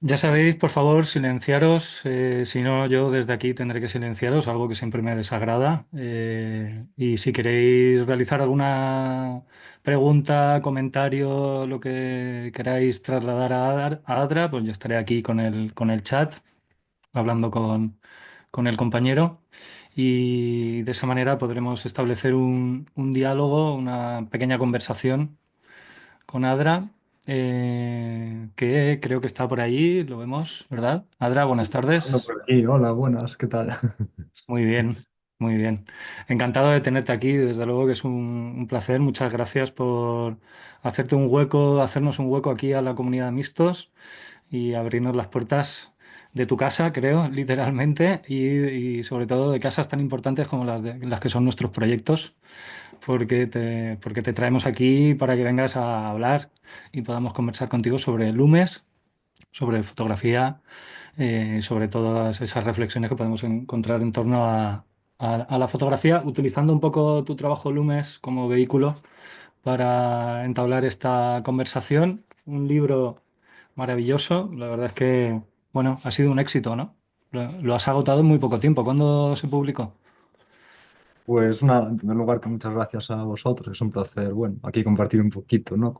Ya sabéis, por favor, silenciaros. Si no, yo desde aquí tendré que silenciaros, algo que siempre me desagrada. Y si queréis realizar alguna pregunta, comentario, lo que queráis trasladar a Adra, pues yo estaré aquí con el chat, hablando con el compañero. Y de esa manera podremos establecer un diálogo, una pequeña conversación con Adra, que creo que está por ahí, lo vemos, ¿verdad? Adra, buenas Ando tardes. por aquí, hola, buenas, ¿qué tal? Muy bien, muy bien. Encantado de tenerte aquí, desde luego que es un placer. Muchas gracias por hacerte un hueco, hacernos un hueco aquí a la comunidad de mixtos y abrirnos las puertas de tu casa, creo, literalmente, y sobre todo de casas tan importantes como las que son nuestros proyectos, porque te traemos aquí para que vengas a hablar y podamos conversar contigo sobre Lumes, sobre fotografía, sobre todas esas reflexiones que podemos encontrar en torno a la fotografía, utilizando un poco tu trabajo Lumes como vehículo para entablar esta conversación. Un libro maravilloso, la verdad es que, bueno, ha sido un éxito, ¿no? Lo has agotado en muy poco tiempo. ¿Cuándo se publicó? Pues nada, en primer lugar, que muchas gracias a vosotros, es un placer, bueno, aquí compartir un poquito, ¿no?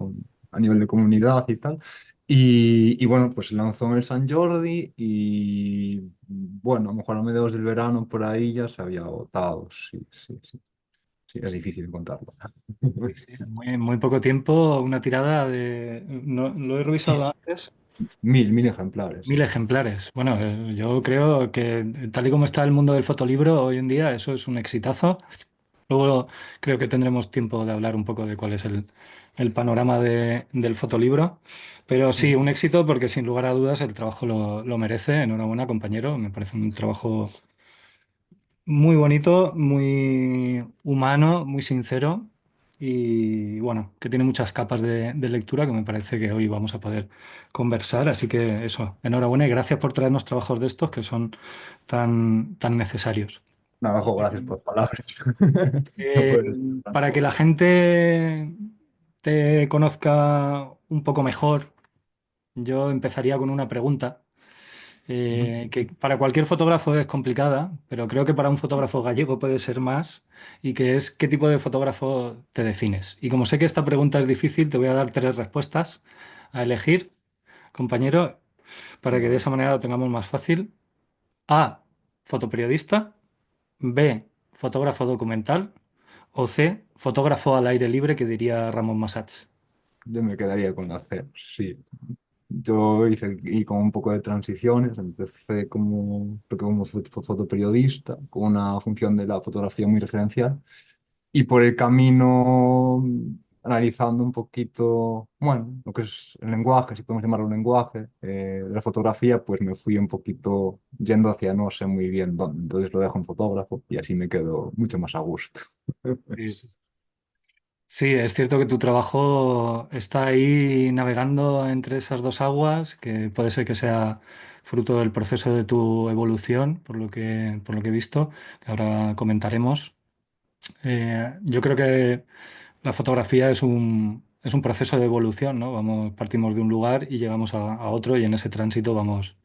A nivel de comunidad y tal. Y bueno, pues se lanzó en el San Jordi y bueno, a lo mejor a mediados del verano por ahí ya se había agotado, sí, sí, sí, sí, es difícil contarlo. Sí, sí, en muy poco tiempo, una tirada de... No, lo he revisado antes. Mil ejemplares. 1000 ejemplares. Bueno, yo creo que tal y como está el mundo del fotolibro hoy en día, eso es un exitazo. Luego creo que tendremos tiempo de hablar un poco de cuál es el panorama del fotolibro. Pero sí, un éxito porque sin lugar a dudas el trabajo lo merece. Enhorabuena, compañero. Me parece un trabajo muy bonito, muy humano, muy sincero y bueno, que tiene muchas capas de lectura que me parece que hoy vamos a poder conversar. Así que eso, enhorabuena y gracias por traernos trabajos de estos que son tan necesarios. Nada, jo, gracias por las palabras. No Eh, puedes. para que la gente te conozca un poco mejor, yo empezaría con una pregunta. Que para cualquier fotógrafo es complicada, pero creo que para un fotógrafo gallego puede ser más, y que es ¿qué tipo de fotógrafo te defines? Y como sé que esta pregunta es difícil, te voy a dar tres respuestas a elegir, compañero, para que de Vale. esa manera lo tengamos más fácil. A, fotoperiodista; B, fotógrafo documental; o C, fotógrafo al aire libre, que diría Ramón Massats. Yo me quedaría con la C, sí. Yo hice y con un poco de transiciones, empecé creo que como fotoperiodista, con una función de la fotografía muy referencial, y por el camino, analizando un poquito, bueno, lo que es el lenguaje, si podemos llamarlo lenguaje, de la fotografía, pues me fui un poquito yendo hacia no sé muy bien dónde, entonces lo dejo en fotógrafo y así me quedo mucho más a gusto. Sí, sí. Sí, es cierto que tu trabajo está ahí navegando entre esas dos aguas, que puede ser que sea fruto del proceso de tu evolución, por lo que he visto, que ahora comentaremos. Yo creo que la fotografía es un proceso de evolución, ¿no? Partimos de un lugar y llegamos a otro, y en ese tránsito vamos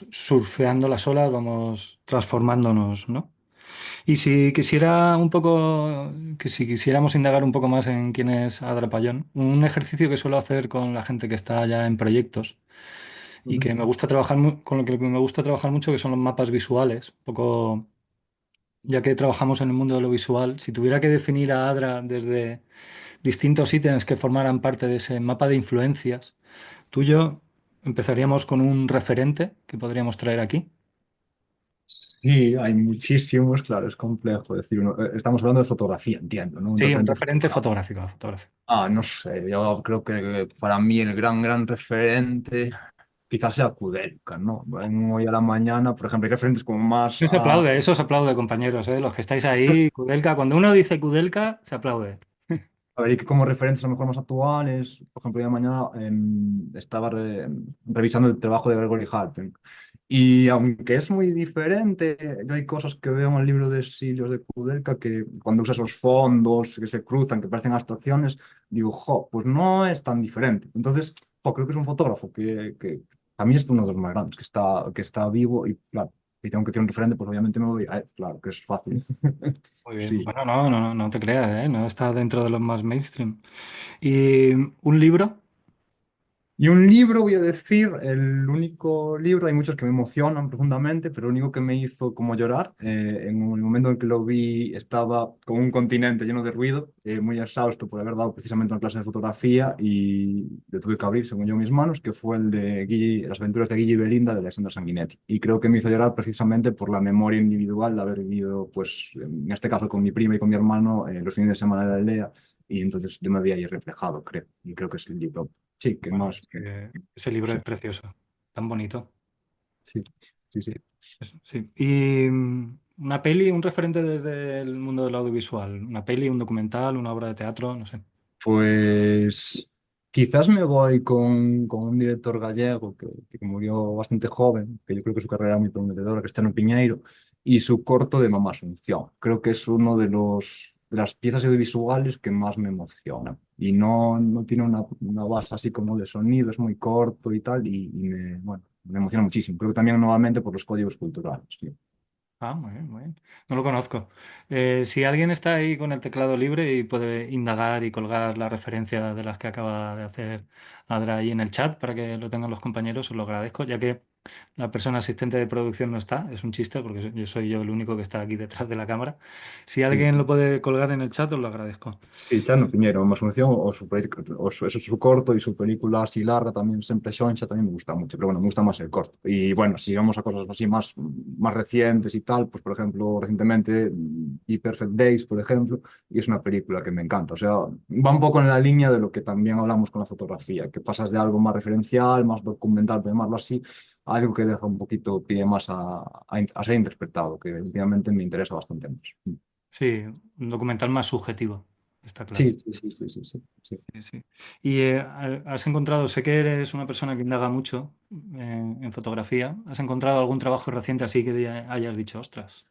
surfeando las olas, vamos transformándonos, ¿no? Y si quisiéramos indagar un poco más en quién es Adra Payón, un ejercicio que suelo hacer con la gente que está ya en proyectos y Ujú. que me gusta trabajar con lo que me gusta trabajar mucho, que son los mapas visuales. Un poco, ya que trabajamos en el mundo de lo visual, si tuviera que definir a Adra desde distintos ítems que formaran parte de ese mapa de influencias, tuyo, empezaríamos con un referente que podríamos traer aquí. Sí, hay muchísimos, claro, es complejo decir uno. Estamos hablando de fotografía, entiendo, ¿no? Un Sí, un referente referente fotográfico. fotográfico, fotográfico. No sé, yo creo que para mí el gran referente quizás sea Kudelka, ¿no? Hoy a la mañana, por ejemplo, hay referentes como más Eso se aplaude, compañeros, ¿eh? Los que estáis ahí, Kudelka, cuando uno dice Kudelka, se aplaude. a ver, y que como referentes a lo mejor más actuales, por ejemplo, hoy a la mañana estaba revisando el trabajo de Gregory Halpen. Y aunque es muy diferente, yo hay cosas que veo en el libro de Silios de Kudelka que cuando usa esos fondos que se cruzan, que parecen abstracciones, digo, jo, pues no es tan diferente. Entonces, creo que es un fotógrafo que a mí es uno de los más grandes, que está vivo y claro, si tengo que tener un referente, pues obviamente me voy a él, claro, que es fácil. Muy bien. Sí. Bueno, no te creas, ¿eh? No está dentro de los más mainstream. ¿Y un libro? Y un libro, voy a decir, el único libro, hay muchos que me emocionan profundamente, pero el único que me hizo como llorar, en el momento en que lo vi, estaba con un continente lleno de ruido, muy exhausto por haber dado precisamente una clase de fotografía y le tuve que abrir, según yo, mis manos, que fue el de Las aventuras de Guille y Belinda de Alexander Sanguinetti. Y creo que me hizo llorar precisamente por la memoria individual de haber vivido, pues, en este caso con mi prima y con mi hermano, los fines de semana de la aldea, y entonces yo me había ahí reflejado, creo, y creo que es el libro. Sí, que Bueno, más. es que ese libro Sí, es precioso, tan bonito. sí, sí, sí. Sí. ¿Y una peli, un referente desde el mundo del audiovisual? ¿Una peli, un documental, una obra de teatro? No sé. Pues quizás me voy con un director gallego que murió bastante joven, que yo creo que su carrera era muy prometedora, Cristiano Piñeiro, y su corto de Mamá Asunción. Creo que es uno de las piezas audiovisuales que más me emociona. Y no tiene una base así como de sonido, es muy corto y tal, bueno, me emociona muchísimo. Creo que también nuevamente por los códigos culturales. Sí. Ah, muy bien, muy bien. No lo conozco. Si alguien está ahí con el teclado libre y puede indagar y colgar la referencia de las que acaba de hacer Adra ahí en el chat para que lo tengan los compañeros, os lo agradezco, ya que la persona asistente de producción no está. Es un chiste porque yo soy yo el único que está aquí detrás de la cámara. Si Sí. alguien lo puede colgar en el chat, os lo agradezco. Sí, Chano Piñero, más función eso, su corto y su película así larga también, Sempre Xonxa, también me gusta mucho, pero bueno, me gusta más el corto. Y bueno, si vamos a cosas así más recientes y tal, pues por ejemplo, recientemente vi Perfect Days, por ejemplo, y es una película que me encanta. O sea, va un poco en la línea de lo que también hablamos con la fotografía, que pasas de algo más referencial, más documental, por llamarlo así, a algo que deja un poquito pie más a ser interpretado, que últimamente me interesa bastante más. Sí, un documental más subjetivo, está claro. Sí, sí, sí, sí, sí, sí, sí. Sí, sí. Y has encontrado, sé que eres una persona que indaga mucho en fotografía, ¿has encontrado algún trabajo reciente así que hayas dicho, ostras?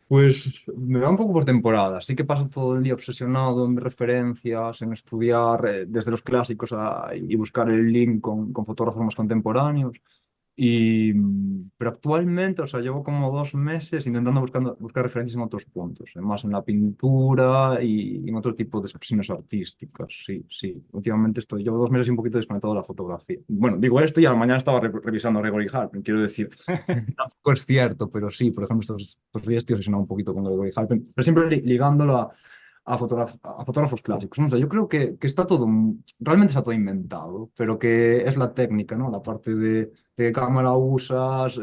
Pues me va un poco por temporada. Sí que paso todo el día obsesionado en referencias, en estudiar desde los clásicos y buscar el link con fotógrafos más contemporáneos. Pero actualmente, o sea, llevo como 2 meses intentando buscar referencias en otros puntos, más en la pintura y en otro tipo de expresiones artísticas. Sí, sí. Últimamente llevo 2 meses y un poquito desconectado de la fotografía. Bueno, digo esto y a la mañana estaba revisando a Gregory Halpern, quiero decir. Tampoco es cierto, pero sí, por ejemplo, estos días estoy obsesionado un poquito con Gregory Halpern, pero siempre ligándolo a fotógrafos clásicos. No sé, yo creo que está todo, realmente está todo inventado, pero que es la técnica, ¿no? La parte de qué cámara usas,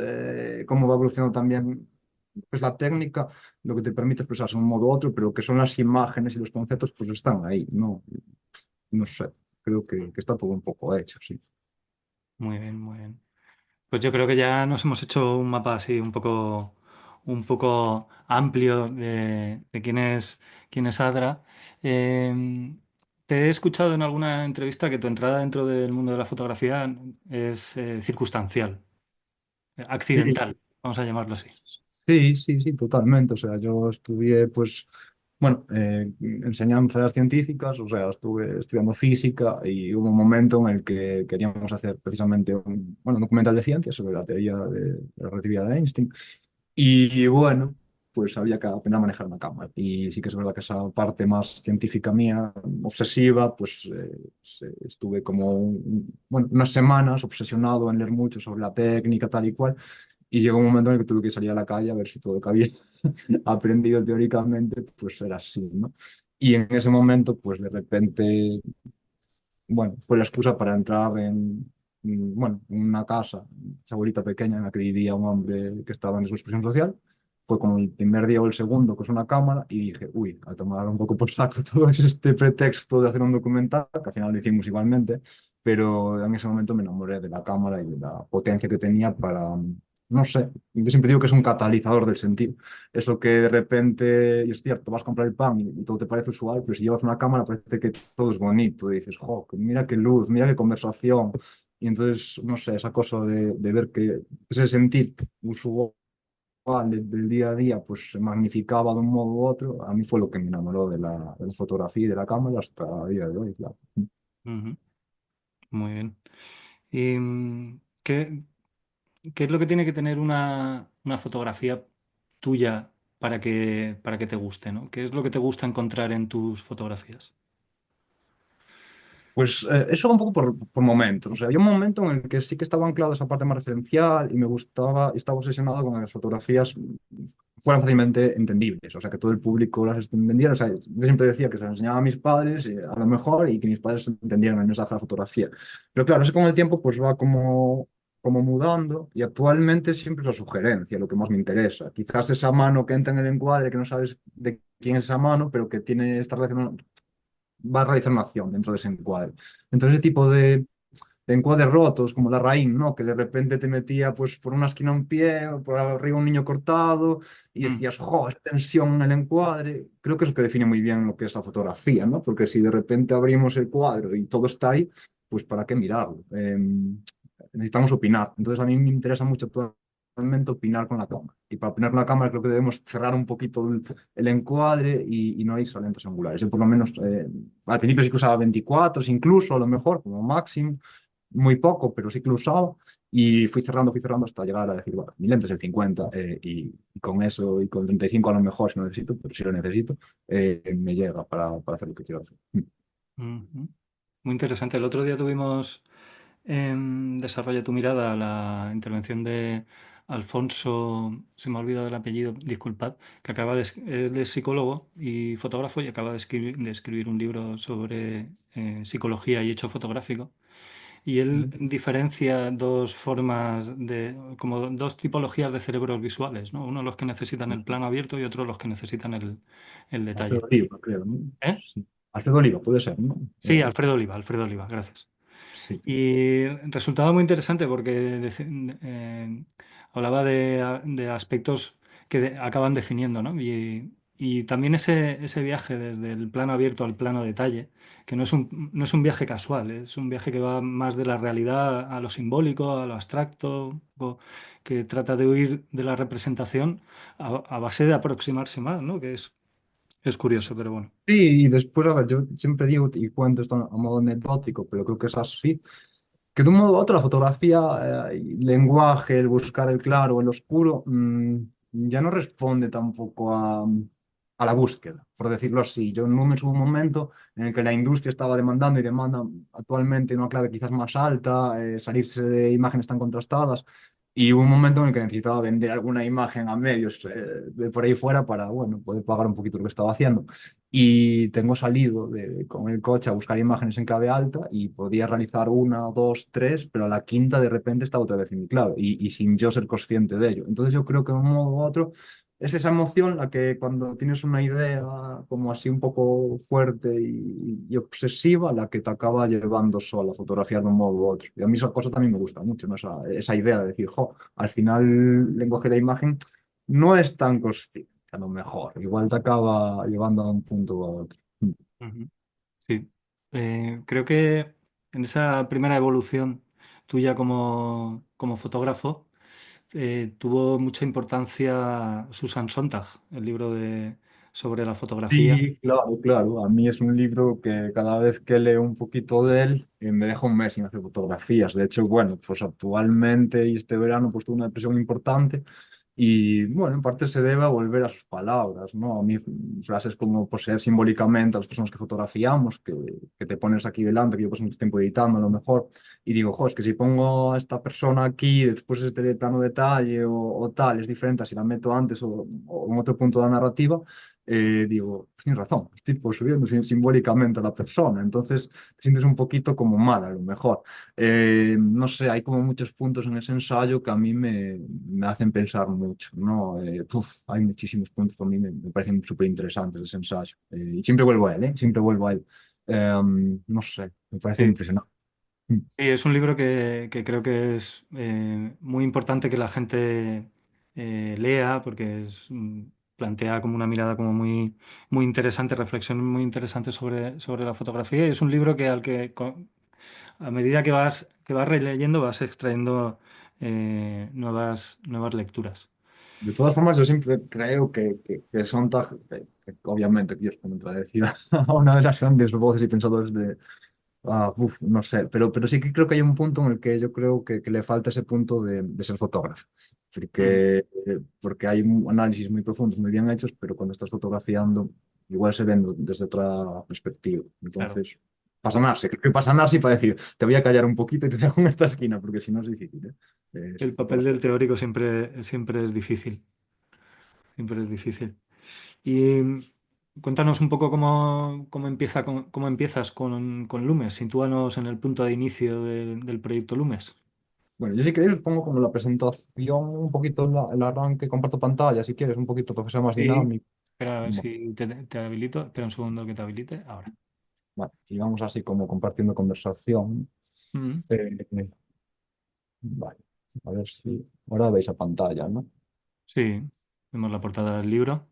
cómo va evolucionando también pues, la técnica, lo que te permite expresarse de un modo u otro, pero que son las imágenes y los conceptos, pues están ahí, ¿no? No sé, creo que está todo un poco hecho, sí. Muy bien, muy bien. Pues yo creo que ya nos hemos hecho un mapa así un poco amplio de quién es Adra. Te he escuchado en alguna entrevista que tu entrada dentro del mundo de la fotografía es circunstancial, Sí, accidental, vamos a llamarlo así. sí, sí, sí, totalmente. O sea, yo estudié, pues, bueno, enseñanzas científicas, o sea, estuve estudiando física y hubo un momento en el que queríamos hacer precisamente un documental de ciencias sobre la teoría de la relatividad de Einstein. Y bueno, pues había que aprender a manejar una cámara. Y sí que es verdad que esa parte más científica mía, obsesiva, pues estuve como, bueno, unas semanas obsesionado en leer mucho sobre la técnica, tal y cual. Y llegó un momento en el que tuve que salir a la calle a ver si todo lo que había aprendido teóricamente, pues era así, ¿no? Y en ese momento, pues de repente, bueno, fue la excusa para entrar bueno, en una casa, esa abuelita pequeña en la que vivía un hombre que estaba en su expresión social. Fue como el primer día o el segundo, con una cámara, y dije, uy, a tomar un poco por saco todo este pretexto de hacer un documental, que al final lo hicimos igualmente, pero en ese momento me enamoré de la cámara y de la potencia que tenía para, no sé, yo siempre digo que es un catalizador del sentido. Eso que de repente, y es cierto, vas a comprar el pan y todo te parece usual, pero si llevas una cámara parece que todo es bonito. Y dices, jo, mira qué luz, mira qué conversación. Y entonces, no sé, esa cosa de ver que ese sentir usual del día a día, pues se magnificaba de un modo u otro, a mí fue lo que me enamoró de la fotografía y de la cámara hasta el día de hoy, claro. Ujú. Muy bien. ¿Y qué es lo que tiene que tener una fotografía tuya para que te guste, ¿no? ¿Qué es lo que te gusta encontrar en tus fotografías? Pues eso un poco por momentos. O sea, había un momento en el que sí que estaba anclado esa parte más referencial y me gustaba, y estaba obsesionado con que las fotografías fueran fácilmente entendibles. O sea, que todo el público las entendiera. O sea, yo siempre decía que se las enseñaba a mis padres, a lo mejor, y que mis padres entendieran el mensaje de la fotografía. Pero claro, eso con el tiempo pues va como mudando y actualmente siempre es la sugerencia, lo que más me interesa. Quizás esa mano que entra en el encuadre, que no sabes de quién es esa mano, pero que tiene esta relación, va a realizar una acción dentro de ese encuadre. Entonces, ese tipo de encuadres rotos, como la raíz, ¿no? Que de repente te metía pues por una esquina un pie, o por arriba un niño cortado, y Mm, decías, ¡jo, esa tensión en el encuadre! Creo que es lo que define muy bien lo que es la fotografía, ¿no? Porque si de repente abrimos el cuadro y todo está ahí, pues ¿para qué mirarlo? Necesitamos opinar. Entonces, a mí me interesa mucho actualmente opinar con la cámara. Y para opinar con la cámara creo que debemos cerrar un poquito el encuadre y no irse a lentes angulares. Yo por lo menos al principio sí que usaba 24, incluso a lo mejor como máximo, muy poco, pero sí que lo usaba. Y fui cerrando hasta llegar a decir, bueno, mi lente es el 50 y con eso y con 35 a lo mejor si no necesito, pero si lo necesito, me llega para hacer lo que quiero hacer. ujú. Muy interesante. El otro día tuvimos en Desarrolla tu mirada la intervención de Alfonso, se me ha olvidado el apellido, disculpad, que él es psicólogo y fotógrafo y acaba de escribir un libro sobre psicología y hecho fotográfico. Y él diferencia dos formas como dos tipologías de cerebros visuales, ¿no? Uno los que necesitan el plano abierto y otro los que necesitan el detalle. Alfredo Oliva, creo, ¿no? ¿Eh? Sí. Alfredo Oliva, puede ser, ¿no? Sí, Alfredo Oliva, gracias. Sí. Y resultaba muy interesante porque hablaba de aspectos que acaban definiendo, ¿no? Y también ese viaje desde el plano abierto al plano detalle, que no es un viaje casual, es un viaje que va más de la realidad a lo simbólico, a lo abstracto, que trata de huir de la representación a base de aproximarse más, ¿no? Es curioso, pero bueno. Sí, y después, a ver, yo siempre digo y cuento esto a modo anecdótico, pero creo que es así, que de un modo u otro la fotografía, el lenguaje, el buscar el claro, el oscuro, ya no responde tampoco a la búsqueda, por decirlo así. Yo en Lumen hubo un momento en el que la industria estaba demandando y demanda actualmente una clave quizás más alta, salirse de imágenes tan contrastadas. Y hubo un momento en el que necesitaba vender alguna imagen a medios de por ahí fuera para, bueno, poder pagar un poquito lo que estaba haciendo. Y tengo salido con el coche a buscar imágenes en clave alta y podía realizar una, dos, tres, pero a la quinta de repente estaba otra vez en mi clave y sin yo ser consciente de ello. Entonces yo creo que de un modo u otro es esa emoción la que cuando tienes una idea como así un poco fuerte y obsesiva, la que te acaba llevando sola a fotografiar de un modo u otro. Y a mí esa cosa también me gusta mucho, ¿no? Esa idea de decir, jo, al final el lenguaje de la imagen no es tan consciente, a lo mejor. Igual te acaba llevando a un punto u otro. Ujú. Sí. Creo que en esa primera evolución tuya como fotógrafo tuvo mucha importancia Susan Sontag, el libro sobre la fotografía. Sí, claro, claro. A mí es un libro que cada vez que leo un poquito de él me deja un mes sin hacer fotografías. De hecho, bueno, pues actualmente y este verano pues tuve una depresión importante y bueno, en parte se debe a volver a sus palabras, ¿no? A mí frases como poseer simbólicamente a las personas que fotografiamos, que te pones aquí delante, que yo paso mucho tiempo editando a lo mejor, y digo, jo, es que si pongo a esta persona aquí, después este de plano detalle o tal, es diferente a si la meto antes o en otro punto de la narrativa, digo, pues tienes razón, estoy pues, subiendo simbólicamente a la persona, entonces te sientes un poquito como mal a lo mejor. No sé, hay como muchos puntos en ese ensayo que a mí me hacen pensar mucho, ¿no? Hay muchísimos puntos que a mí me parecen súper interesantes ese ensayo. Y siempre vuelvo a él, ¿eh? Siempre vuelvo a él. No sé, me parece Sí. impresionante. Mm. Sí, es un libro que creo que es muy importante que la gente lea porque plantea como una mirada como muy interesante, reflexiones muy interesantes sobre la fotografía y es un libro a medida que vas releyendo vas extrayendo nuevas lecturas. De todas formas, yo siempre creo que Sontag, que obviamente quiero contradecir a una de las grandes voces y pensadores No sé, pero sí que creo que hay un punto en el que yo creo que le falta ese punto de ser fotógrafo, Mm, porque hay análisis muy profundos, muy bien hechos, pero cuando estás fotografiando, igual se ven desde otra perspectiva. claro. Entonces, pasanarse, creo que pasanarse para decir, te voy a callar un poquito y te dejo en esta esquina, porque si no es difícil, ¿eh? Ser El papel fotógrafo. del teórico siempre es difícil. Siempre es difícil. Y cuéntanos un poco cómo empiezas con Lumes. Sitúanos en el punto de inicio del proyecto Lumes. Bueno, yo si queréis os pongo como la presentación, un poquito el arranque, comparto pantalla, si quieres, un poquito para que sea más Sí. dinámico. Espera, a ver Bueno, si te habilito. Espera un segundo que te habilite. Ahora. vale, y vamos así como compartiendo conversación. Mm, Eh, vale, a ver si ahora veis a pantalla, ¿no? sí, vemos la portada del libro.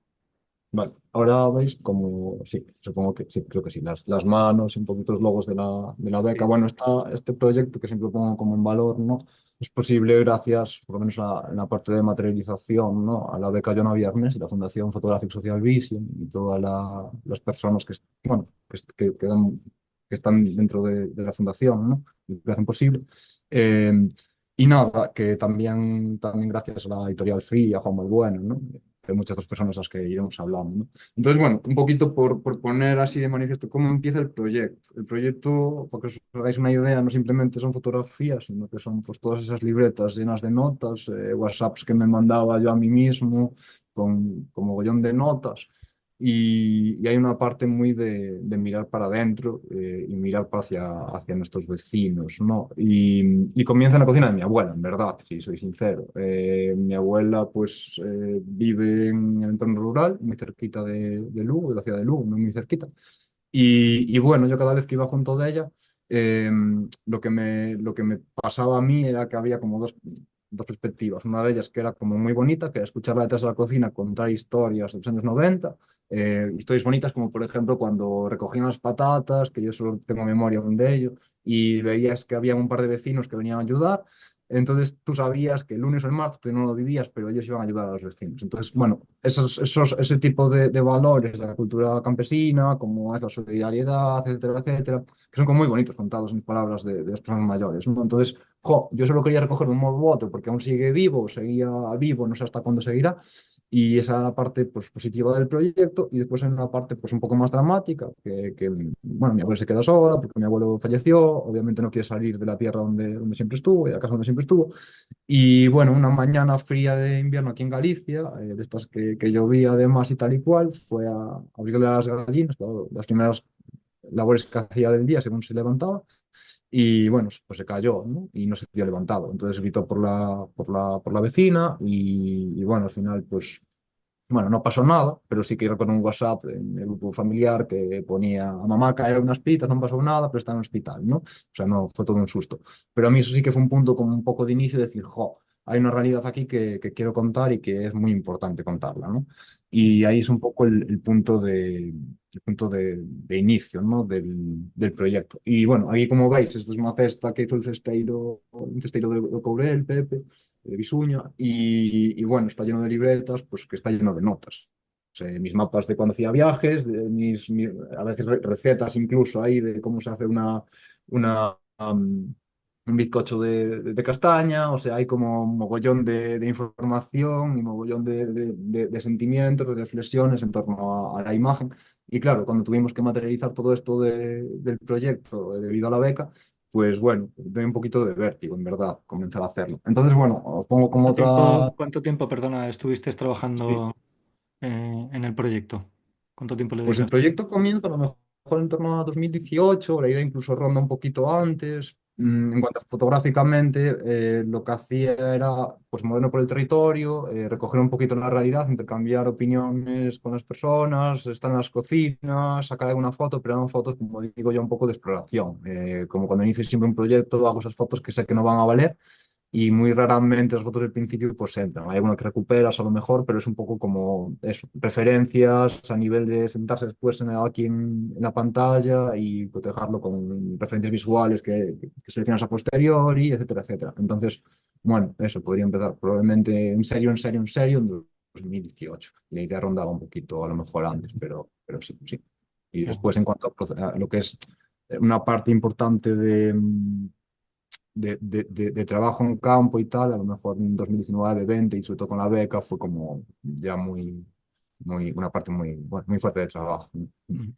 Vale, ahora veis como, sí, supongo que sí, creo que sí, las manos y un poquito los logos de la beca. Sí, Bueno, este proyecto que siempre pongo como en valor, ¿no? Es posible gracias, por lo menos en la parte de materialización, ¿no? A la beca Joana Viernes y la Fundación Photographic Social Vision y todas las personas bueno, que están dentro de la fundación, ¿no? Y que hacen posible. Eh, y nada, que también gracias a la editorial Free y a Juan Malbueno, ¿no? De muchas otras personas a las que iremos hablando, ¿no? Entonces, bueno, un poquito por poner así de manifiesto cómo empieza el proyecto. El proyecto, para que os hagáis una idea, no simplemente son fotografías, sino que son pues, todas esas libretas llenas de notas, WhatsApps que me mandaba yo a mí mismo, con mogollón de notas. Y hay una parte muy de mirar para adentro y mirar hacia nuestros vecinos, ¿no? Y comienza en la cocina de mi abuela, en verdad, si soy sincero. Mi abuela, pues, vive en el entorno rural, muy cerquita de Lugo, de la ciudad de Lugo, muy, muy cerquita. Y bueno, yo cada vez que iba junto de ella, eh, lo que me pasaba a mí era que había como dos perspectivas. Una de ellas que era como muy bonita, que era escucharla detrás de la cocina contar historias de los años 90, historias bonitas como por ejemplo cuando recogían las patatas, que yo solo tengo memoria aún de ello, y veías que había un par de vecinos que venían a ayudar. Entonces tú sabías que el lunes o el martes tú no lo vivías, pero ellos iban a ayudar a los vecinos. Entonces, bueno, ese tipo de valores de la cultura campesina, como es la solidaridad, etcétera, etcétera, que son como muy bonitos contados en palabras de las personas mayores, ¿no? Entonces, yo solo quería recoger de un modo u otro, porque aún sigue vivo, seguía vivo, no sé hasta cuándo seguirá, y esa era la parte pues, positiva del proyecto, y después hay una parte pues, un poco más dramática, bueno, mi abuelo se queda sola porque mi abuelo falleció, obviamente no quiere salir de la tierra donde siempre estuvo, y de la casa donde siempre estuvo, y bueno, una mañana fría de invierno aquí en Galicia, de estas que llovía además y tal y cual, fue a abrirle a las gallinas, claro, las primeras labores que hacía del día según se levantaba, y bueno, pues se cayó, ¿no? Y no se había levantado. Entonces gritó por la vecina y bueno, al final, pues, bueno, no pasó nada, pero sí que recuerdo un WhatsApp en el grupo familiar que ponía a mamá caer unas pitas, no pasó nada, pero está en el hospital, ¿no? O sea, no, fue todo un susto. Pero a mí eso sí que fue un punto como un poco de inicio de decir, hay una realidad aquí que quiero contar y que es muy importante contarla, ¿no? Y ahí es un poco el punto de inicio, ¿no? del proyecto. Y bueno, aquí como veis, esto es una cesta que hizo el cesteiro, un cesteiro de Courel, Pepe, de Bisuña, y bueno, está lleno de libretas, pues que está lleno de notas. O sea, mis mapas de cuando hacía viajes, a veces recetas incluso ahí de cómo se hace una, un bizcocho de castaña, o sea, hay como un mogollón de información y mogollón de sentimientos, de reflexiones en torno a la imagen. Y claro, cuando tuvimos que materializar todo esto del proyecto debido a la beca, pues bueno, doy un poquito de vértigo, en verdad, comenzar a hacerlo. Entonces, bueno, os pongo como otra. Cuánto tiempo, perdona, estuviste Sí. trabajando en el proyecto? ¿Cuánto tiempo le Pues el dedicaste? proyecto comienza a lo mejor en torno a 2018, la idea incluso ronda un poquito antes. En cuanto a fotográficamente, lo que hacía era pues moverme por el territorio, recoger un poquito la realidad, intercambiar opiniones con las personas, estar en las cocinas, sacar alguna foto, pero eran fotos, como digo yo, un poco de exploración. Como cuando inicio siempre un proyecto, hago esas fotos que sé que no van a valer y muy raramente las fotos del principio pues entran. Hay alguna que recuperas a lo mejor, pero es un poco como eso, referencias a nivel de sentarse después aquí en la pantalla y cotejarlo con referencias visuales que seleccionas a posteriori, etcétera, etcétera. Entonces, bueno, eso podría empezar probablemente en serio, en serio, en serio en 2018. Y la idea rondaba un poquito a lo mejor antes, pero sí, sí. Y Ujú. después en cuanto a lo que es una parte importante de trabajo en campo y tal, a lo mejor en 2019, 20 y sobre todo con la beca, fue como ya una parte bueno, muy fuerte de trabajo, ¿no? Mm.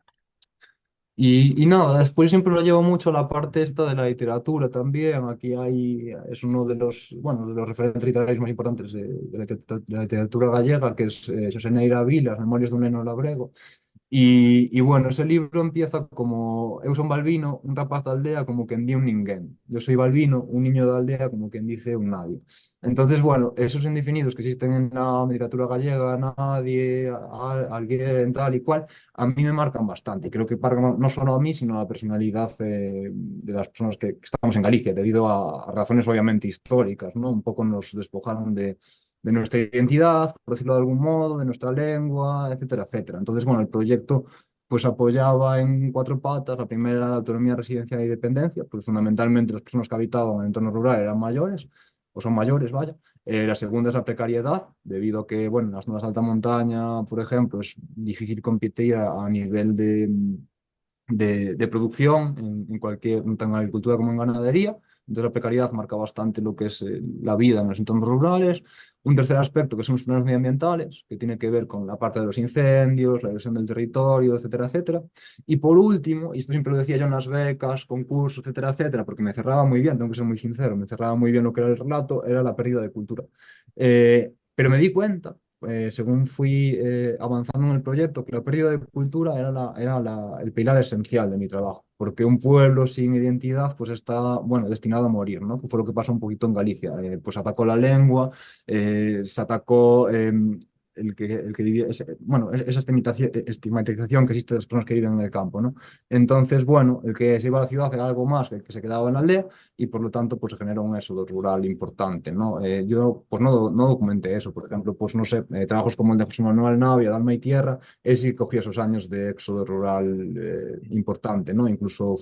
Y nada, después siempre lo llevo mucho a la parte esta de la literatura también. Aquí es uno de los, bueno, de los referentes literarios más importantes de la literatura gallega, que es Xosé Neira Vila, Memorias de un neno labrego. Y bueno, ese libro empieza como eu son Balbino, un rapaz de aldea como quien di un ninguén. Yo soy Balbino, un niño de aldea como quien dice un nadie. Entonces, bueno, esos indefinidos que existen en la literatura gallega, nadie, alguien, tal y cual, a mí me marcan bastante. Creo que marcan no solo a mí, sino a la personalidad de las personas que estamos en Galicia, debido a razones obviamente históricas, ¿no? Un poco nos despojaron de nuestra identidad, por decirlo de algún modo, de nuestra lengua, etcétera, etcétera. Entonces, bueno, el proyecto pues apoyaba en cuatro patas. La primera era la autonomía residencial y dependencia, porque fundamentalmente las personas que habitaban en el entorno rural eran mayores, o son mayores, vaya. La segunda es la precariedad, debido a que, bueno, en las zonas de alta montaña, por ejemplo, es difícil competir a nivel de producción en cualquier, tanto en agricultura como en ganadería. Entonces la precariedad marca bastante lo que es la vida en los entornos rurales. Un tercer aspecto que son los problemas medioambientales, que tiene que ver con la parte de los incendios, la erosión del territorio, etcétera, etcétera. Y por último, y esto siempre lo decía yo en las becas, concursos, etcétera, etcétera, porque me cerraba muy bien, tengo que ser muy sincero, me cerraba muy bien lo que era el relato, era la pérdida de cultura. Pero me di cuenta según fui avanzando en el proyecto, que la pérdida de cultura era el pilar esencial de mi trabajo, porque un pueblo sin identidad pues está, bueno, destinado a morir, ¿no? Que fue lo que pasó un poquito en Galicia. Pues atacó la lengua, se atacó el que vivía, bueno, esa estigmatización que existe de las personas que viven en el campo, ¿no? Entonces, bueno, el que se iba a la ciudad era algo más que el que se quedaba en la aldea y por lo tanto pues se generó un éxodo rural importante, ¿no? Yo pues no documenté eso, por ejemplo, pues no sé, trabajos como el de José Manuel Navia, de Alma y Tierra, él sí cogía esos años de éxodo rural importante, ¿no? Incluso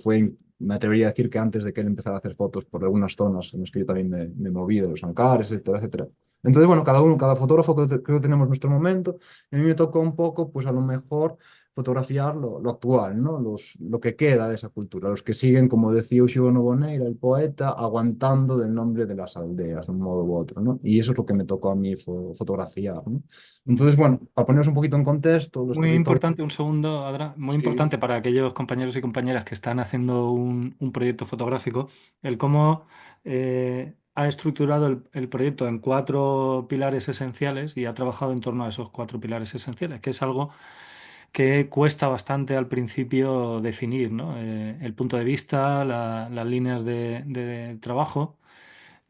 me atrevería a decir que antes de que él empezara a hacer fotos por algunas zonas en las que yo también me moví, de los Ancares, etcétera, etcétera. Entonces, bueno, cada fotógrafo creo que tenemos nuestro momento. A mí me tocó un poco, pues a lo mejor fotografiar lo actual, ¿no? Lo que queda de esa cultura, los que siguen, como decía Uxío Boneira, el poeta, aguantando del nombre de las aldeas, de un modo u otro, ¿no? Y eso es lo que me tocó a mí fotografiar, ¿no? Entonces, bueno, para poneros un poquito en contexto, los Muy territorios... importante, un segundo, Adra, muy Sí, importante para aquellos compañeros y compañeras que están haciendo un proyecto fotográfico, el cómo ha estructurado el proyecto en cuatro pilares esenciales y ha trabajado en torno a esos cuatro pilares esenciales, que es algo que cuesta bastante al principio definir, ¿no? El punto de vista, las líneas de trabajo.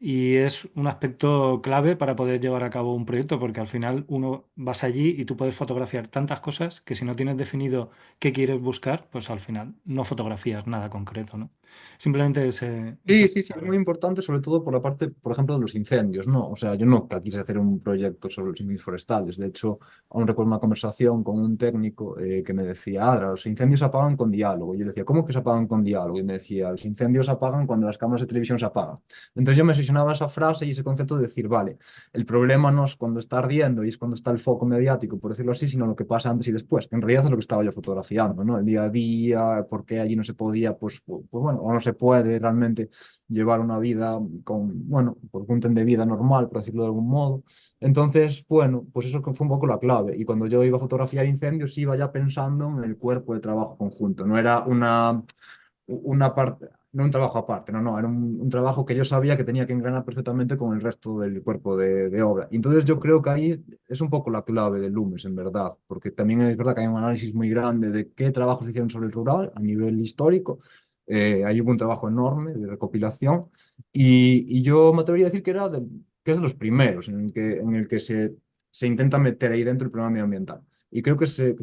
Y es un aspecto clave para poder llevar a cabo un proyecto, porque al final uno vas allí y tú puedes fotografiar tantas cosas que si no tienes definido qué quieres buscar, pues al final no fotografías nada concreto, ¿no? Simplemente ese sí, sí, sí, es muy importante, sobre todo por la parte, por ejemplo, de los incendios, ¿no? O sea, yo nunca quise hacer un proyecto sobre los incendios forestales. De hecho, aún recuerdo una conversación con un técnico que me decía, Adra, los incendios se apagan con diálogo. Y yo le decía, ¿cómo que se apagan con diálogo? Y me decía, los incendios se apagan cuando las cámaras de televisión se apagan. Entonces yo me obsesionaba esa frase y ese concepto de decir, vale, el problema no es cuando está ardiendo y es cuando está el foco mediático, por decirlo así, sino lo que pasa antes y después. En realidad es lo que estaba yo fotografiando, ¿no? El día a día, por qué allí no se podía, pues bueno, o no se puede realmente llevar una vida con, bueno, pues un tren de vida normal, por decirlo de algún modo. Entonces, bueno, pues eso fue un poco la clave. Y cuando yo iba a fotografiar incendios, iba ya pensando en el cuerpo de trabajo conjunto. No era una parte, no un trabajo aparte, no, era un trabajo que yo sabía que tenía que engranar perfectamente con el resto del cuerpo de obra. Y entonces yo creo que ahí es un poco la clave del Lumes, en verdad, porque también es verdad que hay un análisis muy grande de qué trabajos se hicieron sobre el rural a nivel histórico. Ahí hubo un trabajo enorme de recopilación y yo me atrevería a decir que es de los primeros en el que se intenta meter ahí dentro el problema medioambiental. Y creo que se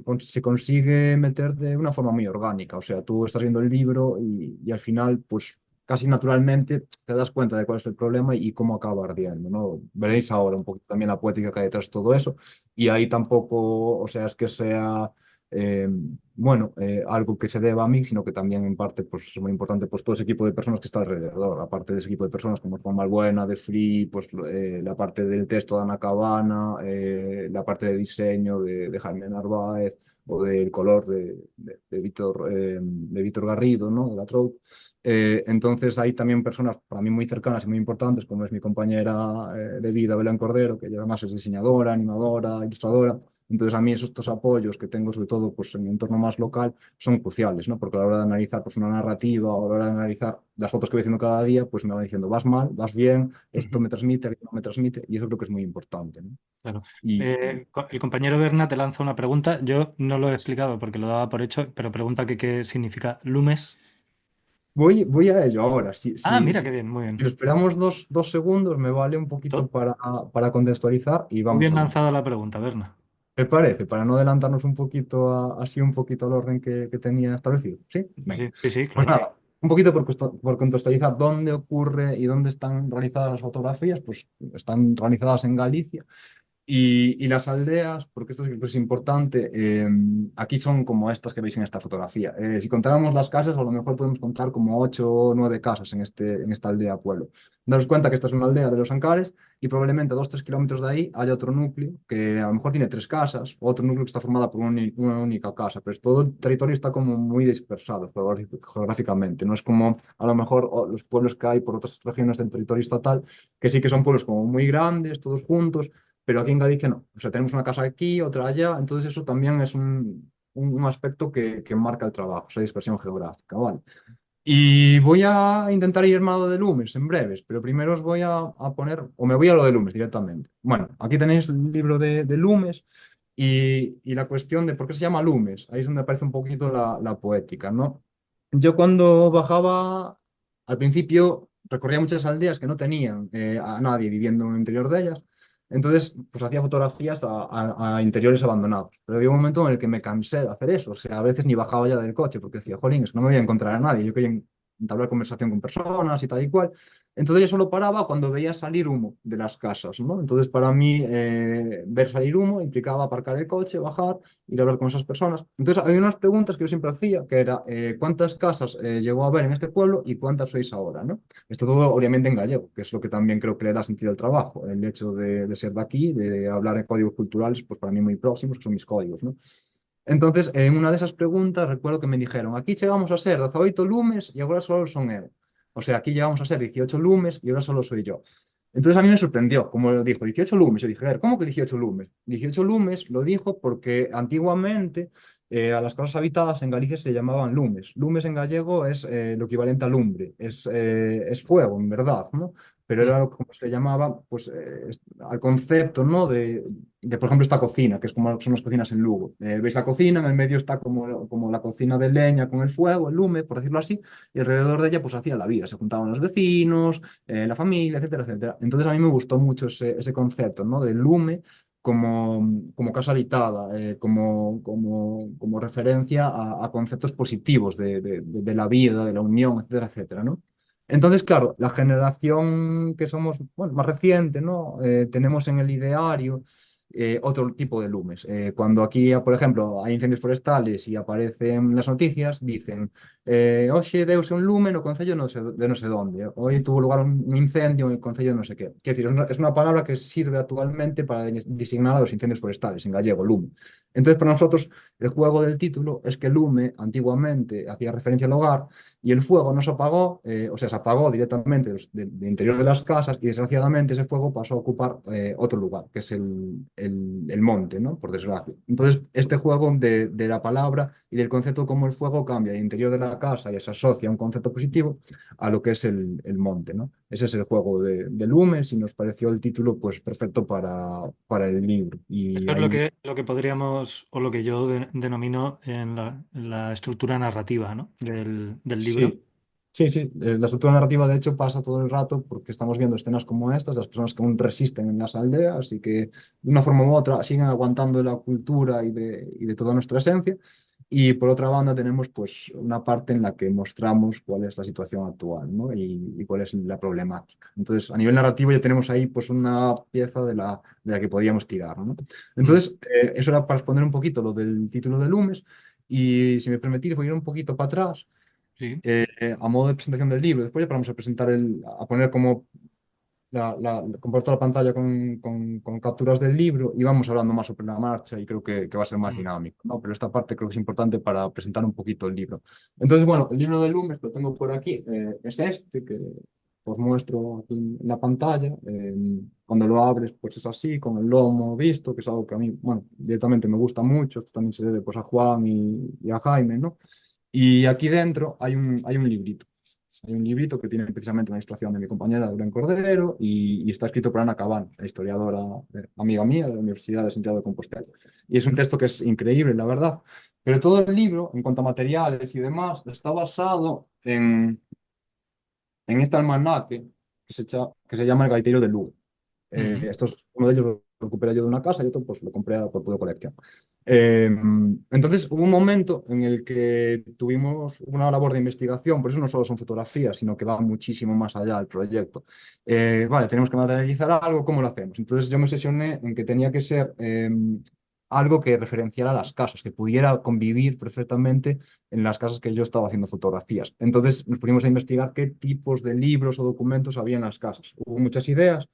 consigue meter de una forma muy orgánica. O sea, tú estás viendo el libro y al final, pues casi naturalmente te das cuenta de cuál es el problema y cómo acaba ardiendo, ¿no? Veréis ahora un poquito también la poética que hay detrás de todo eso. Y ahí tampoco, o sea, es que sea eh, bueno, algo que se deba a mí, sino que también en parte pues, es muy importante pues, todo ese equipo de personas que está alrededor, aparte de ese equipo de personas como Juan Malbuena, de Free, pues, la parte del texto de Ana Cabana, la parte de diseño de Jaime Narváez o del color de Víctor Garrido, ¿no? De la Troupe. Entonces hay también personas para mí muy cercanas y muy importantes, como es mi compañera de vida, Belén Cordero, que ella además es diseñadora, animadora, ilustradora. Entonces, a mí estos apoyos que tengo, sobre todo pues, en mi entorno más local, son cruciales, ¿no? Porque a la hora de analizar pues, una narrativa o a la hora de analizar las fotos que voy haciendo cada día, pues me va diciendo, vas mal, vas bien, esto Ujú. me transmite, aquello no me transmite, y eso creo que es muy importante, ¿no? Claro. Y El compañero Berna te lanza una pregunta. Yo no lo he explicado porque lo daba por hecho, pero pregunta que qué significa lumes. voy a ello ahora. Ah, mira qué bien, muy Si bien. esperamos dos segundos, me vale un poquito To- para contextualizar y Muy vamos bien hablando. lanzada la pregunta, Berna. ¿Te parece? Para no adelantarnos un poquito así un poquito al orden que tenía establecido. ¿Sí? Venga. Sí, sí, sí, Pues claro. nada, un poquito por contextualizar dónde ocurre y dónde están realizadas las fotografías, pues están realizadas en Galicia. Y las aldeas, porque esto sí que es importante, aquí son como estas que veis en esta fotografía. Si contáramos las casas, a lo mejor podemos contar como 8 o 9 casas en esta aldea pueblo. Daros cuenta que esta es una aldea de los Ancares y probablemente a 2 o 3 kilómetros de ahí haya otro núcleo que a lo mejor tiene 3 casas, otro núcleo que está formado por una única casa, pero todo el territorio está como muy dispersado geográficamente. No es como a lo mejor los pueblos que hay por otras regiones del territorio estatal, que sí que son pueblos como muy grandes, todos juntos, pero aquí en Galicia no. O sea, tenemos una casa aquí, otra allá, entonces eso también es un aspecto que marca el trabajo, esa dispersión geográfica, ¿vale? Y voy a intentar ir armado de Lumes en breves, pero primero os voy a poner, o me voy a lo de Lumes directamente. Bueno, aquí tenéis el libro de Lumes y la cuestión de por qué se llama Lumes, ahí es donde aparece un poquito la poética, ¿no? Yo cuando bajaba, al principio recorría muchas aldeas que no tenían a nadie viviendo en el interior de ellas, entonces pues hacía fotografías a interiores abandonados, pero había un momento en el que me cansé de hacer eso, o sea, a veces ni bajaba ya del coche porque decía, jolín, es que no me voy a encontrar a nadie, yo quería entablar conversación con personas y tal y cual. Entonces yo solo paraba cuando veía salir humo de las casas, ¿no? Entonces para mí ver salir humo implicaba aparcar el coche, bajar, ir a hablar con esas personas. Entonces había unas preguntas que yo siempre hacía, que era ¿cuántas casas llegó a haber en este pueblo y cuántas sois ahora, ¿no? Esto todo obviamente en gallego, que es lo que también creo que le da sentido al trabajo, el hecho de ser de aquí, de hablar en códigos culturales, pues para mí muy próximos, que son mis códigos, ¿no? Entonces, en una de esas preguntas recuerdo que me dijeron, aquí llegamos a ser 18 lumes y ahora solo son él. O sea, aquí llegamos a ser 18 lumes y ahora solo soy yo. Entonces a mí me sorprendió, como lo dijo, 18 lumes. Yo dije, a ver, ¿cómo que 18 lumes? 18 lumes lo dijo porque antiguamente a las casas habitadas en Galicia se le llamaban lumes. Lumes en gallego es lo equivalente a lumbre, es fuego, en verdad, ¿no? Pero Mm. era lo que como se le llamaba, pues, al concepto, ¿no? Por ejemplo, esta cocina, que es como son las cocinas en Lugo. Veis la cocina, en el medio está como la cocina de leña con el fuego, el lume, por decirlo así, y alrededor de ella pues hacía la vida, se juntaban los vecinos, la familia, etcétera, etcétera. Entonces a mí me gustó mucho ese concepto, ¿no? Del lume como casa habitada, como referencia a conceptos positivos de la vida, de la unión, etcétera, etcétera, ¿no? Entonces, claro, la generación que somos, bueno, más reciente, ¿no? Tenemos en el ideario otro tipo de lumes. Cuando aquí, por ejemplo, hay incendios forestales y aparecen las noticias, dicen, hoxe deuse un lume no concello de no sé dónde, hoy tuvo lugar un incendio en el concello de no sé qué. Quiero decir, es una palabra que sirve actualmente para designar a los incendios forestales, en gallego, lume. Entonces, para nosotros, el juego del título es que lume antiguamente hacía referencia al hogar y el fuego no se apagó, o sea, se apagó directamente del interior de las casas y desgraciadamente ese fuego pasó a ocupar otro lugar, que es el monte, ¿no? Por desgracia. Entonces, este juego de la palabra y del concepto como el fuego cambia del interior de la casa y se asocia a un concepto positivo a lo que es el monte, ¿no? Ese es el juego de Lumes y nos pareció el título pues perfecto para el libro. Y Esto es ahí lo que podríamos, o lo que yo denomino en la estructura narrativa, ¿no? Del libro. sí, sí, sí. La estructura narrativa, de hecho, pasa todo el rato porque estamos viendo escenas como estas, las personas que aún resisten en las aldeas y que de una forma u otra siguen aguantando la cultura y de toda nuestra esencia. Y por otra banda tenemos pues una parte en la que mostramos cuál es la situación actual, ¿no? Y cuál es la problemática. Entonces, a nivel narrativo ya tenemos ahí pues una pieza de la que podíamos tirar, ¿no? Mm, Entonces, eso era para responder un poquito lo del título de Lumes. Y si me permitís, voy a ir un poquito para atrás, sí. a modo de presentación del libro. Después ya vamos a presentar a poner como comparto la pantalla con capturas del libro y vamos hablando más sobre la marcha y creo que va a ser más Mm, dinámico, ¿no? Pero esta parte creo que es importante para presentar un poquito el libro. Entonces, bueno, el libro de Lumes lo tengo por aquí, es este que os muestro aquí en la pantalla. Cuando lo abres, pues es así, con el lomo visto, que es algo que a mí, bueno, directamente me gusta mucho. Esto también se debe pues a Juan y a Jaime, ¿no? Y aquí dentro hay un librito. Hay un librito que tiene precisamente una ilustración de mi compañera Lauren Cordero y está escrito por Ana Cabán, la historiadora, amiga mía de la Universidad de Santiago de Compostela. Y es un texto que es increíble, la verdad. Pero todo el libro, en cuanto a materiales y demás, está basado en este almanaque que se llama El Gaitero de Lugo. ujú, Uno de ellos lo recuperé yo de una casa y otro pues lo compré por Pudo Colección. Eh, entonces hubo un momento en el que tuvimos una labor de investigación, por eso no solo son fotografías, sino que va muchísimo más allá del proyecto. Vale, tenemos que materializar algo, ¿cómo lo hacemos? Entonces yo me sesioné en que tenía que ser algo que referenciara las casas, que pudiera convivir perfectamente en las casas que yo estaba haciendo fotografías. Entonces nos pusimos a investigar qué tipos de libros o documentos había en las casas. Hubo muchas ideas,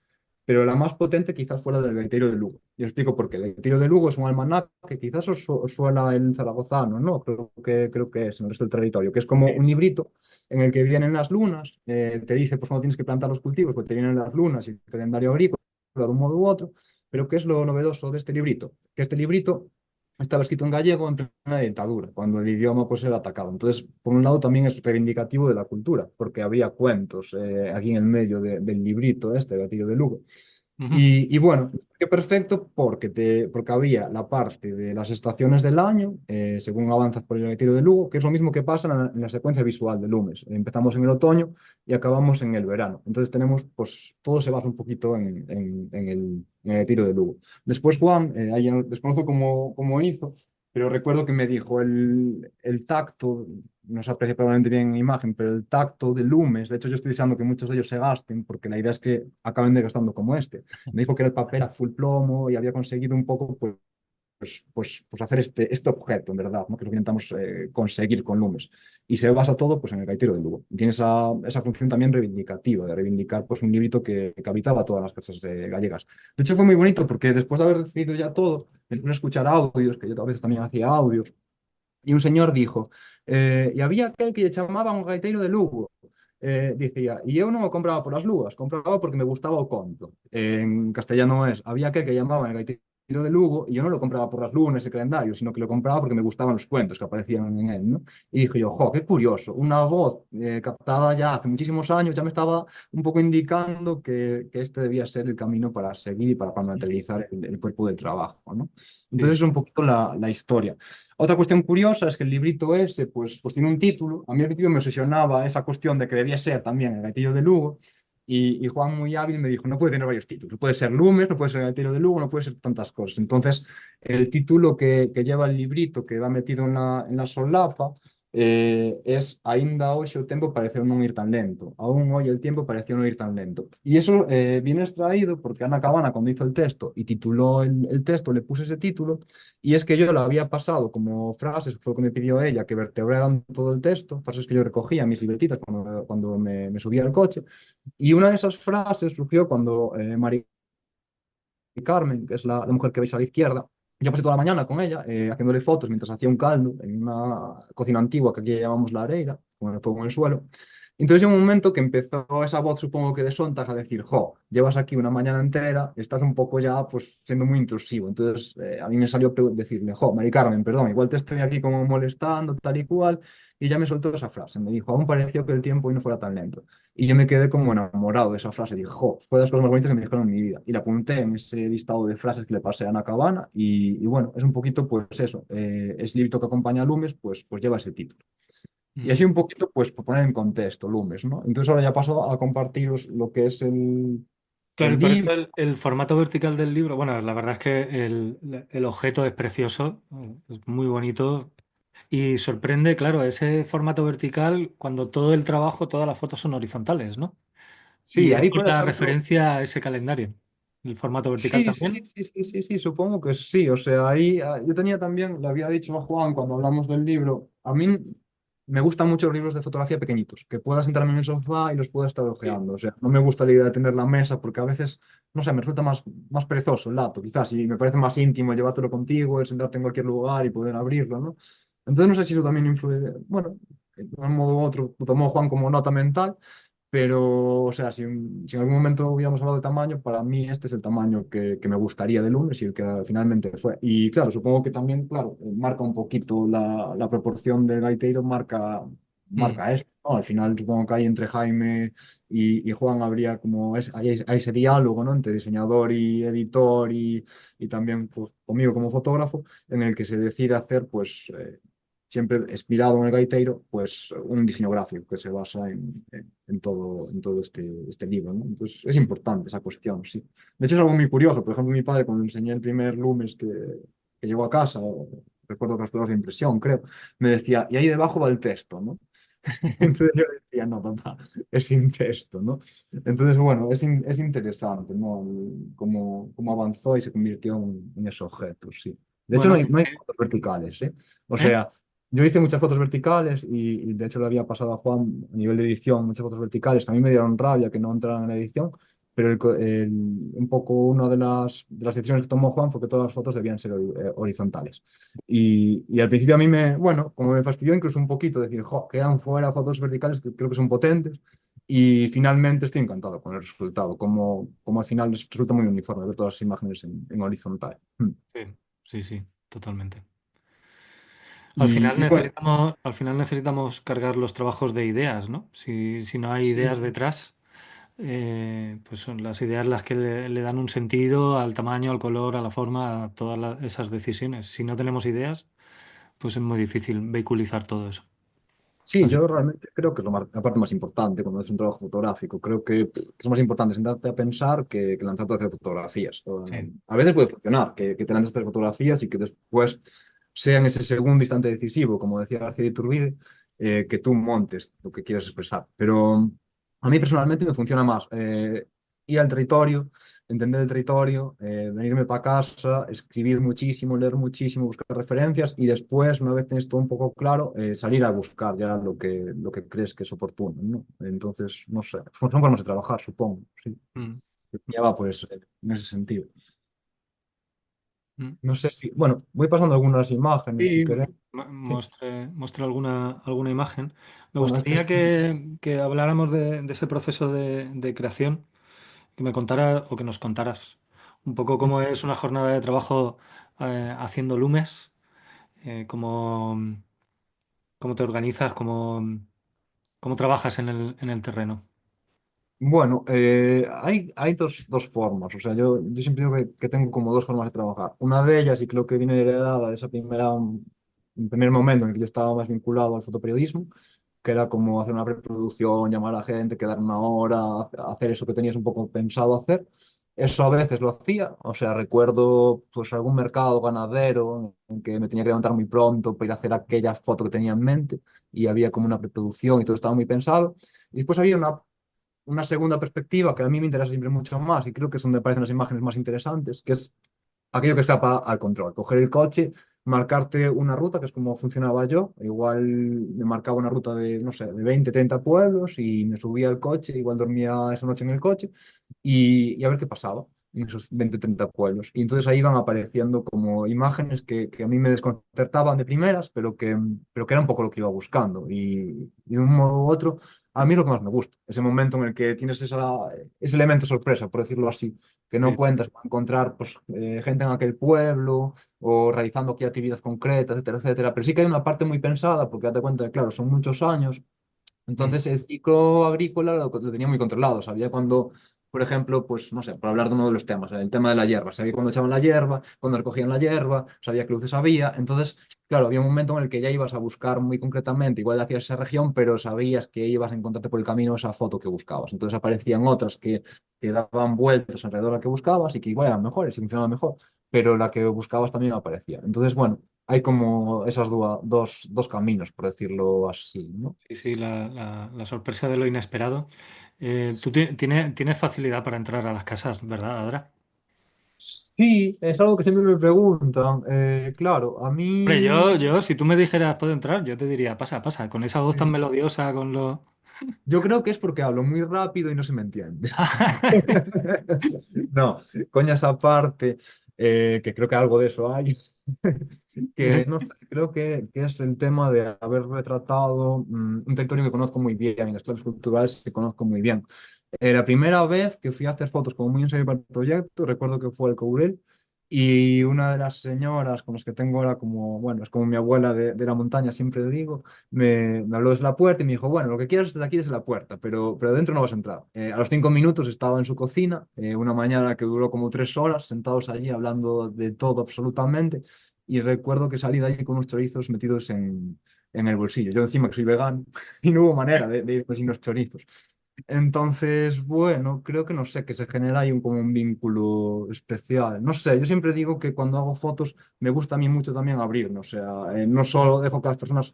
pero la más potente quizás fue la del Gaitero de Lugo. Y os explico por qué. El Gaitero de Lugo es un almanaque que quizás os suena el zaragozano, ¿no? Creo que es en el resto del territorio, que es como un librito en el que vienen las lunas, te dice pues cuándo tienes que plantar los cultivos, pues te vienen las lunas y el calendario agrícola de un modo u otro. Pero ¿qué es lo novedoso de este librito? Que este librito estaba escrito en gallego en plena dictadura, cuando el idioma pues era atacado. Entonces, por un lado también es reivindicativo de la cultura, porque había cuentos aquí en el medio del librito este, Gatillo de Lugo. ujú, Y bueno, qué perfecto porque había la parte de las estaciones del año, según avanzas por el retiro de Lugo, que es lo mismo que pasa en la secuencia visual de Lumes. Empezamos en el otoño y acabamos en el verano. Entonces tenemos, pues todo se basa un poquito en el retiro de Lugo. Después Juan, ahí ya desconozco cómo hizo, pero recuerdo que me dijo el tacto, no se aprecia probablemente bien en imagen, pero el tacto de Lumes, de hecho yo estoy deseando que muchos de ellos se gasten, porque la idea es que acaben desgastando como este. Me dijo que era el papel a full plomo y había conseguido un poco pues hacer este objeto, en verdad, ¿no? Que es lo que intentamos conseguir con Lumes. Y se basa todo pues, en el gaitero de Lugo. Y tiene esa función también reivindicativa, de reivindicar pues, un librito que habitaba todas las casas gallegas. De hecho, fue muy bonito porque después de haber decidido ya todo, me puse a escuchar audios, que yo a veces también hacía audios, y un señor dijo, y había aquel que llamaba un gaiteiro de Lugo. Decía, y yo no lo compraba por las lugas, compraba porque me gustaba o conto. En castellano es, había aquel que llamaba el gaiteiro de Lugo y yo no lo compraba por las lunas, ese calendario, sino que lo compraba porque me gustaban los cuentos que aparecían en él, ¿no? Y dije yo, jo, qué curioso, una voz captada ya hace muchísimos años ya me estaba un poco indicando que este debía ser el camino para seguir y para materializar el cuerpo de trabajo, ¿no? sí, Entonces es un poquito la historia. Otra cuestión curiosa es que el librito ese, pues tiene un título. A mí al principio me obsesionaba esa cuestión de que debía ser también el Gatillo de Lugo. Y Juan, muy hábil, me dijo, no puede tener varios títulos. No puede ser Lumes, no puede ser el Gatillo de Lugo, no puede ser tantas cosas. Entonces, el título que lleva el librito, que va metido en la solapa, es Ainda hoxe o tempo pareceu non ir tan lento. Aún hoy el tiempo pareció no ir tan lento. Y eso viene extraído porque Ana Cabana, cuando hizo el texto y tituló el texto, le puse ese título. Y es que yo lo había pasado como frases, fue lo que me pidió ella, que vertebraran todo el texto, frases que yo recogía en mis libretitas cuando me subía al coche. Y una de esas frases surgió cuando Mari Carmen, que es la mujer que veis a la izquierda, yo pasé toda la mañana con ella haciéndole fotos mientras hacía un caldo en una cocina antigua que aquí llamamos la areira, con el fuego en el suelo. Entonces llegó un momento que empezó esa voz, supongo que de Sontag, a decir, jo, llevas aquí una mañana entera, estás un poco ya pues siendo muy intrusivo. Entonces a mí me salió decirle, jo, Mari Carmen, perdón, igual te estoy aquí como molestando, tal y cual, y ya me soltó esa frase. Me dijo, aún pareció que el tiempo hoy no fuera tan lento. Y yo me quedé como enamorado de esa frase. Dije, jo, fue de las cosas más bonitas que me dijeron en mi vida. Y la apunté en ese listado de frases que le pasé a Ana Cabana. Y bueno, es un poquito, pues eso. Ese librito que acompaña a Lumes, pues lleva ese título. Y ujú. así un poquito, pues por poner en contexto Lumes, ¿no? Entonces ahora ya paso a compartiros lo que es Claro, y el por eso libro. el formato vertical del libro, bueno, la verdad es que el objeto es precioso, es muy bonito. Y sorprende, claro, ese formato vertical cuando todo el trabajo, todas las fotos son horizontales, ¿no? Y Sí, es ahí por por la ejemplo, referencia a ese calendario. ¿El formato vertical sí, sí, también? sí, sí, sí, sí, supongo que sí. O sea, ahí yo tenía también, le había dicho a Juan cuando hablamos del libro, a mí me gustan mucho los libros de fotografía pequeñitos, que pueda sentarme en el sofá y los pueda estar Sí. hojeando. O sea, no me gusta la idea de tener la mesa porque a veces, no sé, me resulta más perezoso el dato, quizás, y me parece más íntimo llevártelo contigo, el sentarte en cualquier lugar y poder abrirlo, ¿no? Entonces no sé si eso también influye, bueno, de un modo u otro, lo tomó Juan como nota mental. Pero, o sea, si en algún momento hubiéramos hablado de tamaño, para mí este es el tamaño que me gustaría de lunes y el que finalmente fue. Y claro, supongo que también, claro, marca un poquito la proporción del gaiteiro, Mm, marca esto, ¿no? Al final supongo que ahí entre Jaime y Juan habría como hay ese diálogo, ¿no? Entre diseñador y editor y también pues, conmigo como fotógrafo, en el que se decide hacer, pues, siempre inspirado en el gaiteiro, pues un diseño gráfico que se basa en todo este libro, ¿no? Entonces es importante esa cuestión, sí. De hecho es algo muy curioso. Por ejemplo, mi padre cuando le enseñé el primer Lumes que llegó a casa, recuerdo que las pruebas de impresión, creo, me decía, y ahí debajo va el texto, ¿no? Entonces yo le decía, no, papá, es sin texto, ¿no? Entonces, bueno, es interesante, ¿no? Cómo avanzó y se convirtió en ese objeto, sí. De hecho, bueno, no hay fotos verticales, ¿eh? O ¿eh? sea, yo hice muchas fotos verticales y de hecho le había pasado a Juan a nivel de edición muchas fotos verticales que a mí me dieron rabia que no entraran en la edición, pero un poco una de las decisiones que tomó Juan fue que todas las fotos debían ser horizontales. Y al principio a mí bueno, como me fastidió incluso un poquito decir, jo, quedan fuera fotos verticales que creo que son potentes. Y finalmente estoy encantado con el resultado, como al final resulta muy uniforme ver todas las imágenes en horizontal. Sí, sí, sí, totalmente. Y bueno, Al final necesitamos cargar los trabajos de ideas, ¿no? Si no hay sí. ideas detrás, pues son las ideas las que le dan un sentido al tamaño, al color, a la forma, a todas esas decisiones. Si no tenemos ideas, pues es muy difícil vehiculizar todo eso. Sí, Así yo que realmente creo que es la parte más importante cuando haces un trabajo fotográfico. Creo que es más importante sentarte a pensar que lanzarte a hacer fotografías. sí. A veces puede funcionar, que te lances a hacer fotografías y que después sea en ese segundo instante decisivo, como decía García Iturbide, que tú montes lo que quieres expresar. Pero a mí personalmente me funciona más ir al territorio, entender el territorio, venirme para casa, escribir muchísimo, leer muchísimo, buscar referencias y después, una vez tienes todo un poco claro, salir a buscar ya lo que crees que es oportuno, ¿no? Entonces, no sé, son formas de trabajar, supongo, sí. Mm, Ya va, pues, en ese sentido. mm. No sé si, bueno, voy pasando algunas imágenes, si Sí, querés. Sí. muestre alguna imagen. Me Bueno, este gustaría es... que habláramos de ese proceso de creación, que me contaras o que nos contaras un poco cómo es una jornada de trabajo haciendo lumes, cómo, cómo te organizas, cómo trabajas en el terreno. Bueno, hay dos formas. O sea, yo siempre digo que tengo como dos formas de trabajar. Una de ellas, y creo que viene heredada de un primer momento en el que yo estaba más vinculado al fotoperiodismo, que era como hacer una preproducción, llamar a la gente, quedar una hora, hacer eso que tenías un poco pensado hacer. Eso a veces lo hacía. O sea, recuerdo pues algún mercado ganadero en que me tenía que levantar muy pronto para ir a hacer aquella foto que tenía en mente y había como una preproducción y todo estaba muy pensado. Y después había una segunda perspectiva que a mí me interesa siempre mucho más y creo que es donde aparecen las imágenes más interesantes, que es aquello que escapa al control. Coger el coche, marcarte una ruta, que es como funcionaba yo. Igual me marcaba una ruta de, no sé, de 20 30 pueblos y me subía al coche, igual dormía esa noche en el coche y a ver qué pasaba en esos 20 30 pueblos. Y entonces ahí iban apareciendo como imágenes que a mí me desconcertaban de primeras, pero que era un poco lo que iba buscando. Y de un modo u otro, a mí es lo que más me gusta, ese momento en el que tienes ese elemento sorpresa, por decirlo así, que no Sí. cuentas con encontrar pues, gente en aquel pueblo o realizando aquí actividades concretas, etcétera, etcétera. Pero sí que hay una parte muy pensada, porque date cuenta que, claro, son muchos años. Mm, Entonces el ciclo agrícola lo tenía muy controlado. Sabía cuando, por ejemplo, pues no sé, por hablar de uno de los temas, el tema de la hierba. Sabía cuándo echaban la hierba, cuándo recogían la hierba, sabía qué luces había. Entonces, claro, había un momento en el que ya ibas a buscar muy concretamente, igual hacías esa región, pero sabías que ibas a encontrarte por el camino esa foto que buscabas. Entonces aparecían otras que daban vueltas alrededor de la que buscabas y que igual eran mejores y funcionaban mejor, pero la que buscabas también aparecía. Entonces, bueno. hay como esas dos caminos, por decirlo así, ¿no? Sí, sí, la sorpresa de lo inesperado. Tú tienes facilidad para entrar a las casas, ¿verdad, Adra? Sí, es algo que siempre me preguntan. Claro, a Hombre, mí si tú me dijeras puedo entrar, yo te diría, pasa, pasa, con esa voz tan eh, melodiosa, con lo... yo creo que es porque hablo muy rápido y no se me entiende. No, coñas aparte, que creo que algo de eso hay. Que no sé, creo que es el tema de haber retratado un territorio que conozco muy bien, en las clases culturales que conozco muy bien. La primera vez que fui a hacer fotos como muy en serio para el proyecto, recuerdo que fue el Courel, y una de las señoras con las que tengo ahora como, bueno, es como mi abuela de la montaña, siempre digo, me habló desde la puerta y me dijo, bueno, lo que quieras desde aquí desde la puerta, pero dentro no vas a entrar. A los 5 minutos estaba en su cocina, una mañana que duró como 3 horas, sentados allí hablando de todo absolutamente, y recuerdo que salí de allí con unos chorizos metidos en el bolsillo. Yo encima que soy vegano y no hubo manera de irme sin los chorizos. Entonces, bueno, creo que no sé, que se genera ahí como un vínculo especial. No sé, yo siempre digo que cuando hago fotos me gusta a mí mucho también abrirme, o sea, no solo dejo que las personas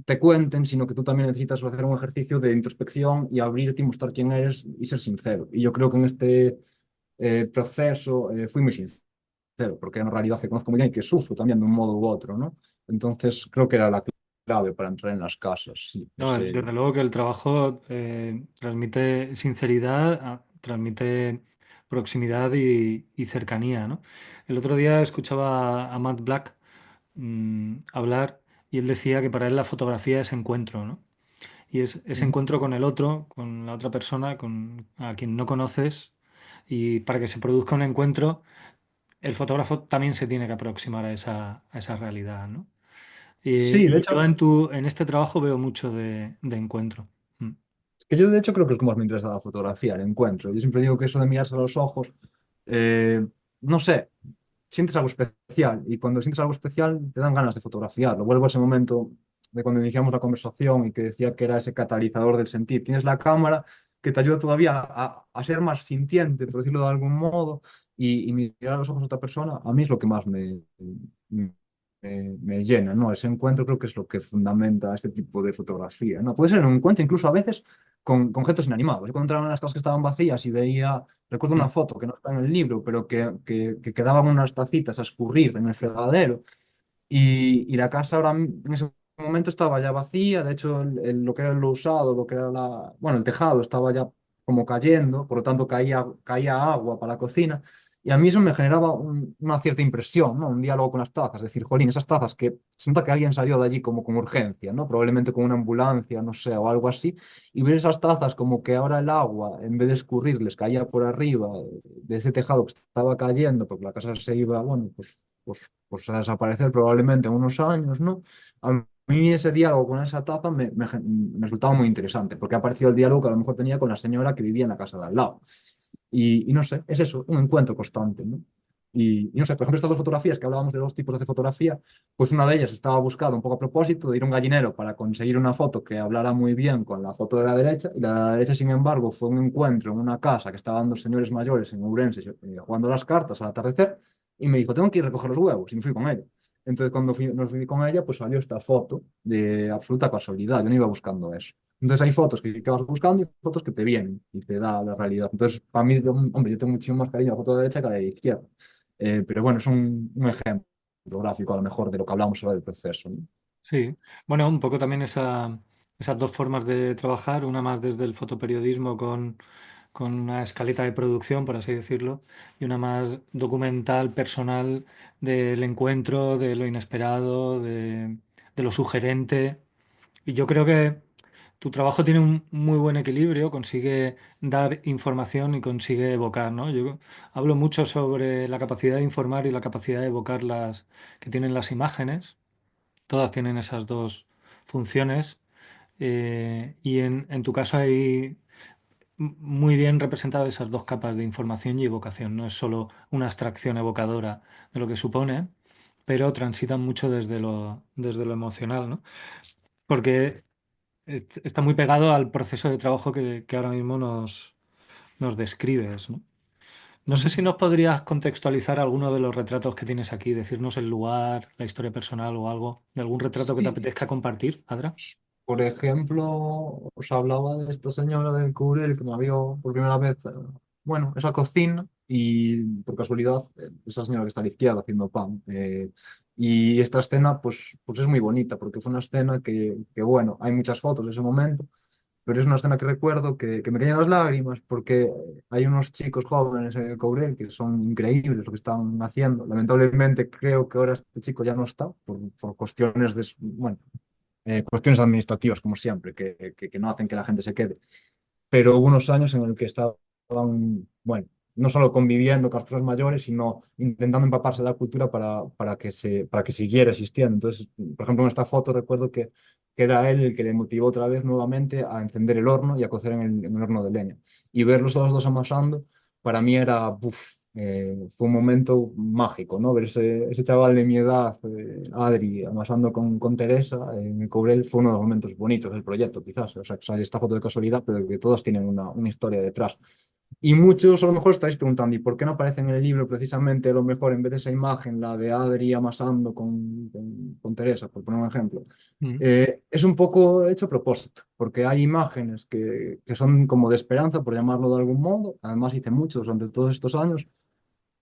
te cuenten, sino que tú también necesitas hacer un ejercicio de introspección y abrirte y mostrar quién eres y ser sincero. Y yo creo que en este proceso fui muy sincero, porque en realidad te conozco muy bien y que sufro también de un modo u otro, ¿no? Entonces, creo que era la clave para entrar en las casas, sí, No, ese... desde luego que el trabajo transmite sinceridad, transmite proximidad y cercanía, ¿no? El otro día escuchaba a Matt Black hablar y él decía que para él la fotografía es encuentro, ¿no? Y es ese Ujú. encuentro con el otro, con la otra persona, con a quien no conoces, y para que se produzca un encuentro, el fotógrafo también se tiene que aproximar a esa realidad, ¿no? Sí, de Y yo hecho, en este trabajo veo mucho de encuentro. Mm. que yo de hecho creo que es como más me interesa la fotografía, el encuentro. Yo siempre digo que eso de mirarse a los ojos, eh, no sé, sientes algo especial y cuando sientes algo especial te dan ganas de fotografiarlo. Vuelvo a ese momento de cuando iniciamos la conversación y que decía que era ese catalizador del sentir. Tienes la cámara que te ayuda todavía a ser más sintiente, por decirlo de algún modo, y mirar a los ojos a otra persona, a mí es lo que más me llena, ¿no? Ese encuentro creo que es lo que fundamenta este tipo de fotografía, ¿no? Puede ser un encuentro incluso a veces con objetos inanimados. Yo cuando entraba en las casas que estaban vacías y veía, recuerdo Mm. una foto que no está en el libro, pero que quedaban unas tacitas a escurrir en el fregadero y la casa ahora en ese momento estaba ya vacía, de hecho lo que era lo usado, lo que era bueno, el tejado estaba ya como cayendo, por lo tanto caía agua para la cocina. Y a mí eso me generaba una cierta impresión, ¿no? Un diálogo con las tazas, decir, jolín, esas tazas que sienta que alguien salió de allí como con urgencia, ¿no? Probablemente con una ambulancia, no sé, o algo así, y ver esas tazas como que ahora el agua, en vez de escurrirles, caía por arriba de ese tejado que estaba cayendo, porque la casa se iba, bueno, pues a desaparecer probablemente en unos años, ¿no? A mí ese diálogo con esa taza me resultaba muy interesante, porque ha aparecido el diálogo que a lo mejor tenía con la señora que vivía en la casa de al lado. Y no sé, es eso, un encuentro constante, ¿no? Y no sé, por ejemplo, estas dos fotografías que hablábamos de dos tipos de fotografía, pues una de ellas estaba buscada un poco a propósito de ir a un gallinero para conseguir una foto que hablara muy bien con la foto de la derecha, y la de la derecha, sin embargo, fue un encuentro en una casa que estaban dos señores mayores en Ourense jugando las cartas al atardecer, y me dijo, tengo que ir a recoger los huevos, y me fui con ella. Entonces, cuando nos fui con ella, pues salió esta foto de absoluta casualidad, yo no iba buscando eso. Entonces hay fotos que vas buscando y fotos que te vienen y te da la realidad. Entonces, para mí, hombre, yo tengo muchísimo más cariño a la foto de derecha que a la de izquierda. Pero bueno, es un ejemplo gráfico a lo mejor de lo que hablamos ahora del proceso, ¿no? Sí, bueno, un poco también esas dos formas de trabajar, una más desde el fotoperiodismo con una escaleta de producción, por así decirlo, y una más documental, personal, del encuentro, de lo inesperado, de lo sugerente. Y yo creo que tu trabajo tiene un muy buen equilibrio, consigue dar información y consigue evocar, ¿no? Yo hablo mucho sobre la capacidad de informar y la capacidad de evocar las que tienen las imágenes. Todas tienen esas dos funciones. Y en tu caso hay muy bien representado esas dos capas de información y evocación. No es solo una abstracción evocadora de lo que supone, pero transitan mucho desde lo emocional, ¿no? Porque está muy pegado al proceso de trabajo que ahora mismo nos describes, ¿no? No sé si nos podrías contextualizar alguno de los retratos que tienes aquí, decirnos el lugar, la historia personal o algo, de algún retrato que te Sí. apetezca compartir, Adra. Por ejemplo, os hablaba de esta señora del Courel que me vio por primera vez, bueno, esa cocina y por casualidad esa señora que está a la izquierda haciendo pan. Y esta escena pues es muy bonita porque fue una escena bueno, hay muchas fotos de ese momento, pero es una escena que recuerdo que me caían las lágrimas porque hay unos chicos jóvenes en el Courel que son increíbles lo que están haciendo. Lamentablemente creo que ahora este chico ya no está por cuestiones de, bueno, cuestiones administrativas, como siempre, que no hacen que la gente se quede. Pero hubo unos años en el que estaban, bueno, no solo conviviendo con las personas mayores, sino intentando empaparse de la cultura para que siguiera existiendo. Entonces, por ejemplo, en esta foto recuerdo que era él el que le motivó otra vez nuevamente a encender el horno y a cocer en el horno de leña. Y verlos a los dos amasando, para mí era, fue un momento mágico, ¿no? Ver ese chaval de mi edad, Adri, amasando con Teresa en el Cobrel, fue uno de los momentos bonitos del proyecto, quizás. O sea, que sale esta foto de casualidad, pero que todos tienen una historia detrás. Y muchos a lo mejor estaréis preguntando, ¿y por qué no aparece en el libro precisamente a lo mejor en vez de esa imagen, la de Adri amasando con Teresa, por poner un ejemplo? Mm, Es un poco hecho a propósito, porque hay imágenes que son como de esperanza, por llamarlo de algún modo. Además, hice muchos durante todos estos años.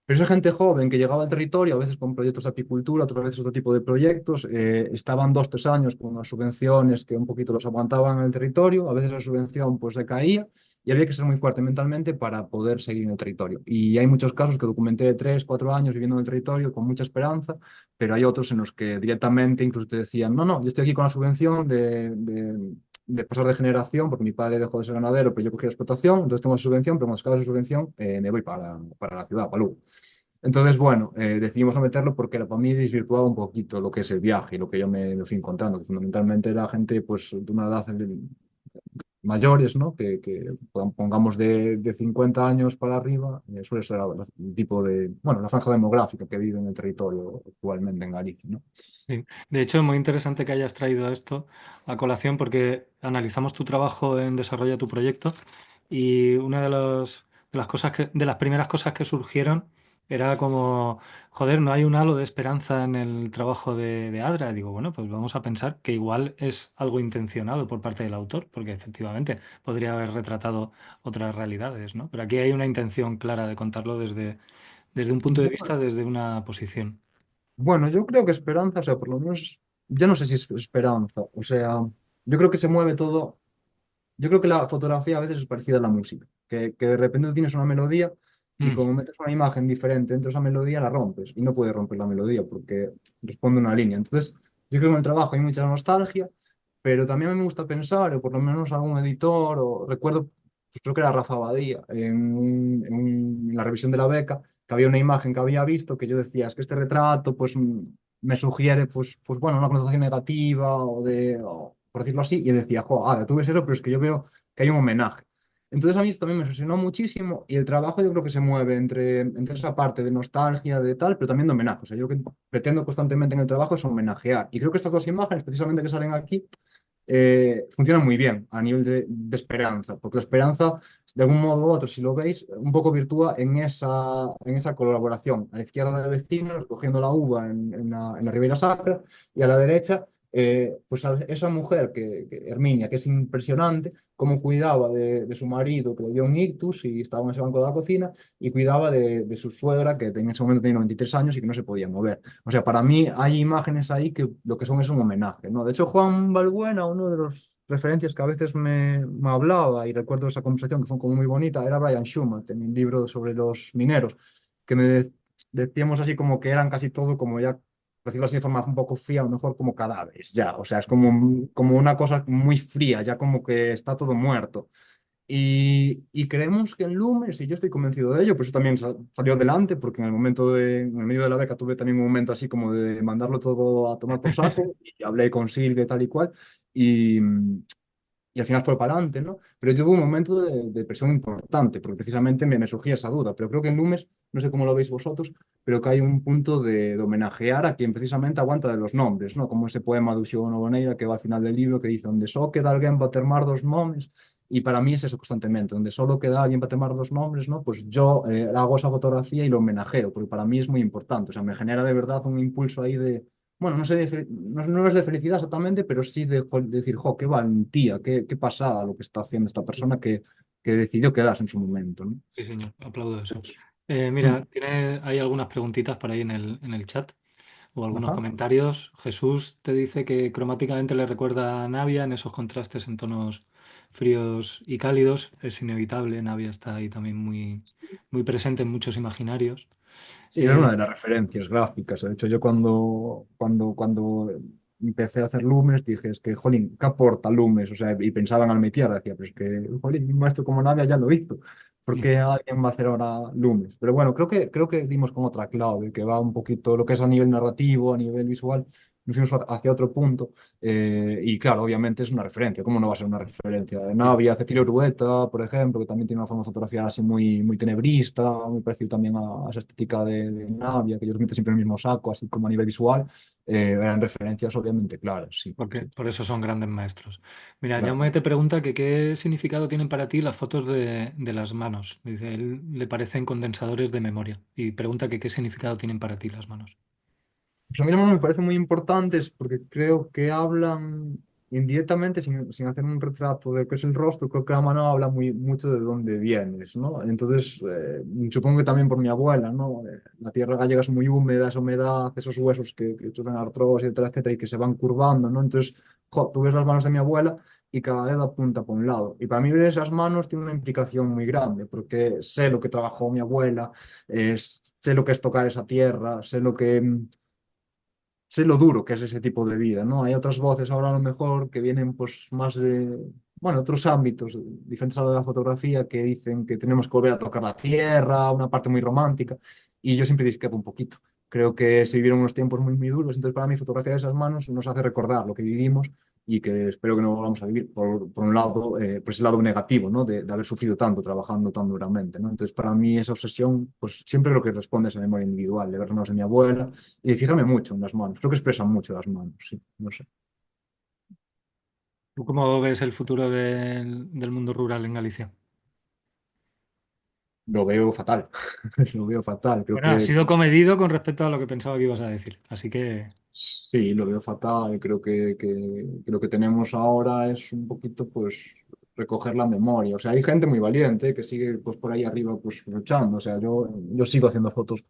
Pero esa gente joven que llegaba al territorio, a veces con proyectos de apicultura, otras veces otro tipo de proyectos, estaban 2, 3 años con unas subvenciones que un poquito los aguantaban en el territorio, a veces la subvención pues decaía y había que ser muy fuerte mentalmente para poder seguir en el territorio. Y hay muchos casos que documenté de 3, 4 años viviendo en el territorio con mucha esperanza, pero hay otros en los que directamente incluso te decían, no, no, yo estoy aquí con la subvención de pasar de generación, porque mi padre dejó de ser ganadero, pero yo cogí la explotación, entonces tengo la subvención, pero cuando se acaba esa subvención me voy para la ciudad, para Lugo. Entonces, bueno, decidimos no meterlo porque era, para mí desvirtuaba un poquito lo que es el viaje y lo que yo me fui encontrando, que fundamentalmente era gente pues, de una edad mayores, ¿no? Que pongamos de 50 años para arriba, suele ser el tipo de, bueno, la franja demográfica que vive en el territorio actualmente en Galicia, ¿no? sí. De hecho, es muy interesante que hayas traído esto a colación porque analizamos tu trabajo en Desarrolla tu proyecto y una de las cosas de las primeras cosas que surgieron era como, joder, no hay un halo de esperanza en el trabajo de Adra. Digo, bueno, pues vamos a pensar que igual es algo intencionado por parte del autor, porque efectivamente podría haber retratado otras realidades, ¿no? Pero aquí hay una intención clara de contarlo desde un punto de vista, desde una posición. Bueno, yo creo que esperanza, o sea, por lo menos, ya no sé si es esperanza, o sea, yo creo que se mueve todo. Yo creo que la fotografía a veces es parecida a la música, que de repente tú tienes una melodía y Mm, como metes una imagen diferente dentro de esa melodía la rompes y no puedes romper la melodía porque responde a una línea. Entonces, yo creo que en el trabajo hay mucha nostalgia, pero también me gusta pensar, o por lo menos algún editor, o recuerdo, pues creo que era Rafa Badía, en la revisión de la beca, que había una imagen que había visto que yo decía, es que este retrato pues me sugiere pues bueno, una connotación negativa o por decirlo así, y él decía, jo, ahora tú ves eso, pero es que yo veo que hay un homenaje. Entonces a mí esto también me obsesionó muchísimo y el trabajo yo creo que se mueve entre esa parte de nostalgia, de tal, pero también de homenaje. O sea, yo lo que pretendo constantemente en el trabajo es homenajear. Y creo que estas dos imágenes, precisamente que salen aquí, funcionan muy bien a nivel de esperanza, porque la esperanza, de algún modo u otro, si lo veis, un poco virtúa en esa colaboración. A la izquierda del vecino, recogiendo la uva en la Ribera Sacra, y a la derecha, pues esa mujer, Herminia, que es impresionante, cómo cuidaba de su marido, que le dio un ictus y estaba en ese banco de la cocina, y cuidaba de su suegra, que en ese momento tenía 93 años y que no se podía mover. O sea, para mí hay imágenes ahí que lo que son es un homenaje, ¿no? De hecho, Juan Balbuena, uno de los referencias que a veces me hablaba, y recuerdo esa conversación que fue como muy bonita, era Brian Schumann, en un libro sobre los mineros, que decíamos así como que eran casi todo como ya, por decirlo así de forma un poco fría, a lo mejor como cadáveres, ya. O sea, es como una cosa muy fría, ya como que está todo muerto. Y creemos que en Lumes, y yo estoy convencido de ello, pues eso también salió adelante, porque en el medio de la beca tuve también un momento así como de mandarlo todo a tomar por saco, y hablé con Silvia y tal y cual, y al final fue para adelante, ¿no? Pero yo tuve un momento de presión importante, porque precisamente me surgía esa duda, pero creo que en Lumes, no sé cómo lo veis vosotros, pero que hay un punto de homenajear a quien precisamente aguanta de los nombres, ¿no? Como ese poema de Uxío Boneira que va al final del libro, que dice, onde só queda alguén para termar dos nomes, Y para mí es eso constantemente, donde solo queda alguien para tomar los nombres, ¿no? Pues yo hago esa fotografía y lo homenajeo, porque para mí es muy importante. O sea, me genera de verdad un impulso ahí de, bueno, no sé, no es de felicidad exactamente, pero sí de decir, jo, qué valentía, qué pasada lo que está haciendo esta persona que decidió quedarse en su momento, ¿no? Sí, señor, aplaudo eso. Mm. Mira, hay algunas preguntitas por ahí en el chat o algunos Ajá. comentarios. Jesús te dice que cromáticamente le recuerda a Navia en esos contrastes en tonos fríos y cálidos. Es inevitable, Navia está ahí también muy presente en muchos imaginarios. Sí, es Eh, una de las referencias gráficas. De hecho, yo cuando empecé a hacer Lumes dije, es que, jolín, ¿qué aporta Lumes? O sea, y pensaba en Almetier, decía, pero es que, jolín, un maestro como Navia ya lo hizo. ¿Por qué Ujú. alguien va a hacer ahora Lumes? Pero bueno, creo que dimos con otra clave, que va un poquito lo que es a nivel narrativo, a nivel visual, nos fuimos hacia otro punto. Y claro, obviamente es una referencia. ¿Cómo no va a ser una referencia? Sí. Navia, Cecilia Urueta, por ejemplo, que también tiene una forma de fotografiar así muy tenebrista, muy parecido también a esa estética de Navia, que ellos meten siempre en el mismo saco, así como a nivel visual. Eran referencias obviamente claras, sí, Porque sí, por eso son grandes maestros. Mira, claro. Jaume te pregunta que qué significado tienen para ti las fotos de las manos. Dice, él le parecen condensadores de memoria y pregunta que qué significado tienen para ti las manos. Pues a mí me parecen muy importantes porque creo que hablan indirectamente, sin hacer un retrato de lo que es el rostro, creo que la mano habla mucho de dónde vienes, ¿no? Entonces, supongo que también por mi abuela, ¿no? La tierra gallega es muy húmeda, esa humedad, esos huesos que sufren artrosis, etcétera, etcétera, y que se van curvando, ¿no? Entonces, jo, tú ves las manos de mi abuela y cada dedo apunta por un lado. Y para mí ver esas manos tiene una implicación muy grande, porque sé lo que trabajó mi abuela, sé lo que es tocar esa tierra, sé lo duro que es ese tipo de vida, ¿no? Hay otras voces ahora a lo mejor que vienen pues más de, bueno, otros ámbitos diferentes a lo de la fotografía que dicen que tenemos que volver a tocar la tierra, una parte muy romántica, y yo siempre discrepo un poquito. Creo que se vivieron unos tiempos muy duros, entonces para mí fotografiar esas manos nos hace recordar lo que vivimos y que espero que no volvamos a vivir, por un lado, pues el lado negativo, ¿no? De haber sufrido tanto, trabajando tan duramente, ¿no? Entonces para mí esa obsesión, pues siempre lo que responde a esa memoria individual, de ver las manos de mi abuela, y fijarme mucho en las manos. Creo que expresan mucho las manos, sí. No sé. ¿Tú cómo ves el futuro del mundo rural en Galicia? Lo veo fatal. Lo veo fatal. Creo Bueno, has que sido comedido con respecto a lo que pensaba que ibas a decir, así que sí, lo veo fatal. Creo que tenemos ahora es un poquito, pues, recoger la memoria. O sea, hay gente muy valiente que sigue, pues, por ahí arriba, pues, luchando. O sea, yo sigo haciendo fotos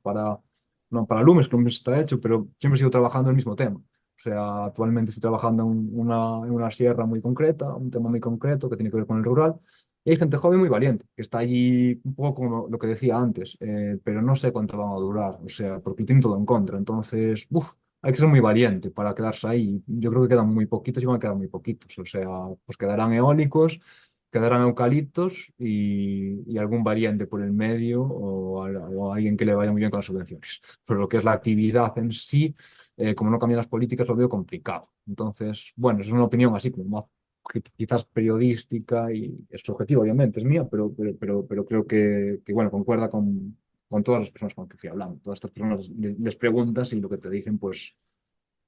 no para Lumes, que Lumes está hecho, pero siempre sigo trabajando el mismo tema. O sea, actualmente estoy trabajando en una sierra muy concreta, un tema muy concreto que tiene que ver con el rural. Y hay gente joven muy valiente, que está allí un poco como lo que decía antes, pero no sé cuánto van a durar, o sea, porque tienen todo en contra. Entonces, uff, hay que ser muy valiente para quedarse ahí. Yo creo que quedan muy poquitos y van a quedar muy poquitos. O sea, pues quedarán eólicos, quedarán eucaliptos y algún valiente por el medio o alguien que le vaya muy bien con las subvenciones. Pero lo que es la actividad en sí, como no cambian las políticas, lo veo complicado. Entonces, bueno, es una opinión así como más quizás periodística y es subjetiva, obviamente, es mía, pero creo que, bueno, concuerda con todas las personas con las que fui hablando. Todas estas personas les preguntas y lo que te dicen, pues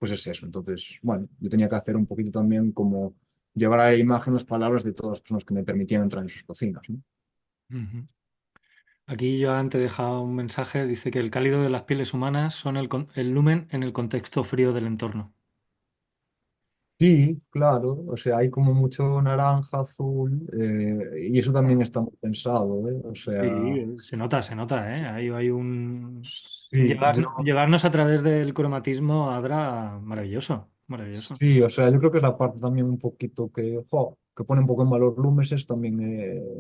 es eso. Entonces, bueno, yo tenía que hacer un poquito también como llevar a la imagen las palabras de todas las personas que me permitían entrar en sus cocinas, ¿no? ujú. Aquí Joan te deja un mensaje, dice que el cálido de las pieles humanas son el lumen en el contexto frío del entorno. Sí, claro, o sea, hay como mucho naranja, azul, y eso también está muy pensado, ¿eh? O sea, Sí, se nota, ¿eh? Hay un... sí, yo, Llevarnos a través del cromatismo Adra maravilloso, maravilloso. sí, o sea, yo creo que es la parte también un poquito que pone un poco en valor Lumes es también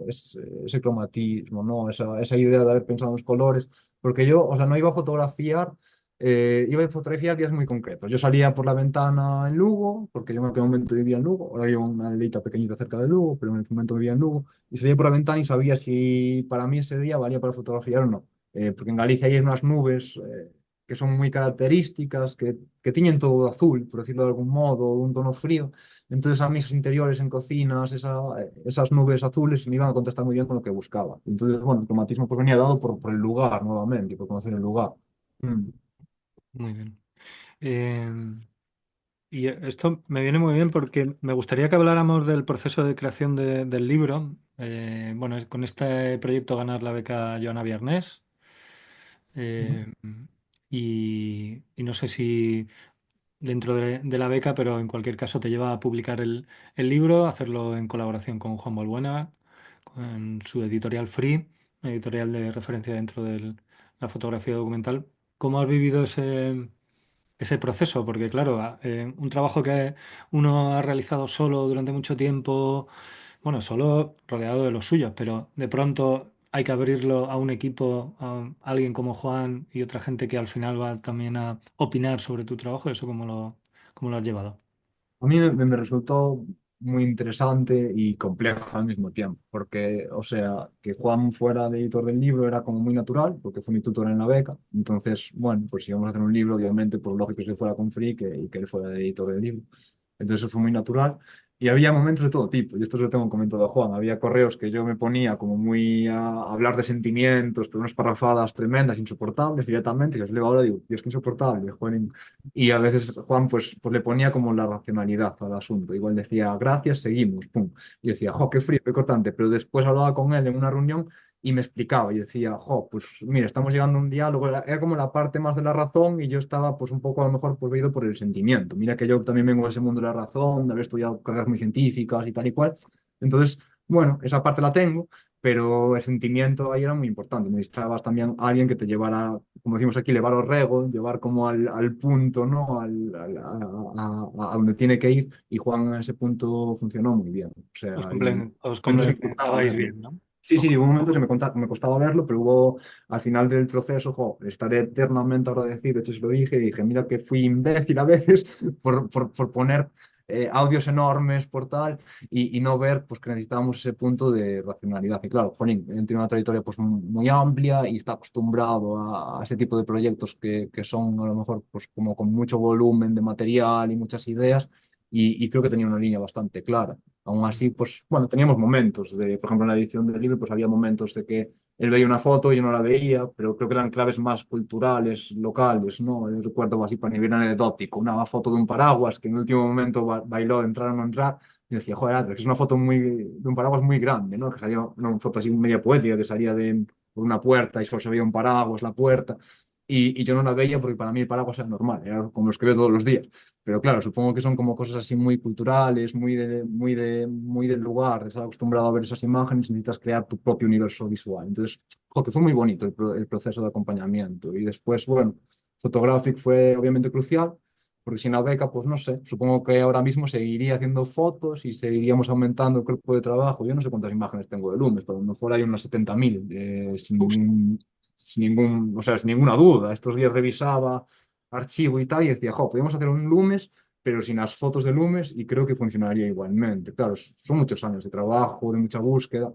ese cromatismo, ¿no? Esa idea de haber pensado en los colores, porque yo, o sea, no iba a fotografiar, iba a fotografiar días muy concretos. Yo salía por la ventana en Lugo, porque yo en aquel momento vivía en Lugo, ahora vivo en una aldeita pequeñita cerca de Lugo, pero en aquel momento vivía en Lugo, y salía por la ventana y sabía si para mí ese día valía para fotografiar o no. Porque en Galicia hay unas nubes que son muy características, que tiñen todo de azul, por decirlo de algún modo, un tono frío. Entonces a mis interiores en cocinas, esas nubes azules me iban a contestar muy bien con lo que buscaba. Entonces, bueno, el cromatismo pues venía dado por el lugar nuevamente, por conocer el lugar. Mm. Muy bien. Eh, Y esto me viene muy bien porque me gustaría que habláramos del proceso de creación del libro. Bueno, con este proyecto ganar la beca Joana Viernes. Ujú. Eh, y no sé si dentro de la beca, pero en cualquier caso te lleva a publicar el libro, hacerlo en colaboración con Juan Balbuena, con su editorial Free, editorial de referencia dentro de la fotografía documental. ¿Cómo has vivido ese proceso? Porque claro, un trabajo que uno ha realizado solo durante mucho tiempo, bueno, solo rodeado de los suyos, pero de pronto hay que abrirlo a un equipo, a alguien como Juan y otra gente que al final va también a opinar sobre tu trabajo. ¿Eso cómo lo has llevado? A mí me resultó muy interesante y complejo al mismo tiempo, porque, o sea, que Juan fuera el editor del libro era como muy natural, porque fue mi tutor en la beca. Entonces, bueno, pues si íbamos a hacer un libro, obviamente, por lógico es que fuera con Free y que él fuera el editor del libro. Entonces eso fue muy natural. Y había momentos de todo tipo, y esto se lo tengo comentado a Juan. Había correos que yo me ponía como muy a hablar de sentimientos, pero unas parrafadas tremendas, insoportables directamente, que os leo ahora digo, Dios, qué insoportable, Juan. Y a veces Juan pues le ponía como la racionalidad al asunto. Igual decía, gracias, seguimos, pum. Y yo decía, jo, qué frío, qué cortante. Pero después hablaba con él en una reunión y me explicaba y decía, jo, pues mira, estamos llegando a un diálogo. Era como la parte más de la razón y yo estaba pues un poco a lo mejor pues veído por el sentimiento. Mira que yo también vengo de ese mundo de la razón, de haber estudiado carreras muy científicas y tal y cual. Entonces, bueno, esa parte la tengo, pero el sentimiento ahí era muy importante. Necesitabas también a alguien que te llevara, como decimos aquí, llevar al rego, llevar como al punto, ¿no? A donde tiene que ir. Y Juan en ese punto funcionó muy bien. O Os sea, y complemen- os momentos que me costaba complementabais verlo. bien, ¿no? Sí, Os sí, hubo com- momentos que me costaba verlo, pero hubo al final del proceso, jo, estaré eternamente agradecido. De hecho, se lo dije y dije, mira que fui imbécil a veces por poner audios enormes por tal y no ver pues, que necesitábamos ese punto de racionalidad. Y claro, Jolín, él tiene una trayectoria pues, muy amplia y está acostumbrado a ese tipo de proyectos que son a lo mejor pues, como con mucho volumen de material y muchas ideas y creo que tenía una línea bastante clara. Aún así, pues bueno, teníamos momentos de, por ejemplo, en la edición del libro, pues había momentos de que él veía una foto y yo no la veía, pero creo que eran claves más culturales, locales, ¿no? Yo recuerdo así para nivel anecdótico, una foto de un paraguas que en el último momento bailó entrar o no entrar, y decía, joder, Andrés, es una foto de un paraguas muy grande, ¿no? Que salía una foto así media poética, que salía por una puerta y solo se veía un paraguas, la puerta, y yo no la veía porque para mí el paraguas era normal, era como los que veo todos los días. Pero claro, supongo que son como cosas así muy culturales, muy del lugar, de estar acostumbrado a ver esas imágenes, necesitas crear tu propio universo visual. Entonces, jo, que fue muy bonito el proceso de acompañamiento. Y después, bueno, Photographic fue obviamente crucial, porque sin la beca, pues no sé, supongo que ahora mismo seguiría haciendo fotos y seguiríamos aumentando el cuerpo de trabajo. Yo no sé cuántas imágenes tengo de Lumes, pero a lo mejor hay unas 70.000, o sea, sin ninguna duda. Estos días revisaba archivo y tal, y decía, jo, podemos hacer un Lumes, pero sin las fotos de Lumes, y creo que funcionaría igualmente. Claro, son muchos años de trabajo, de mucha búsqueda.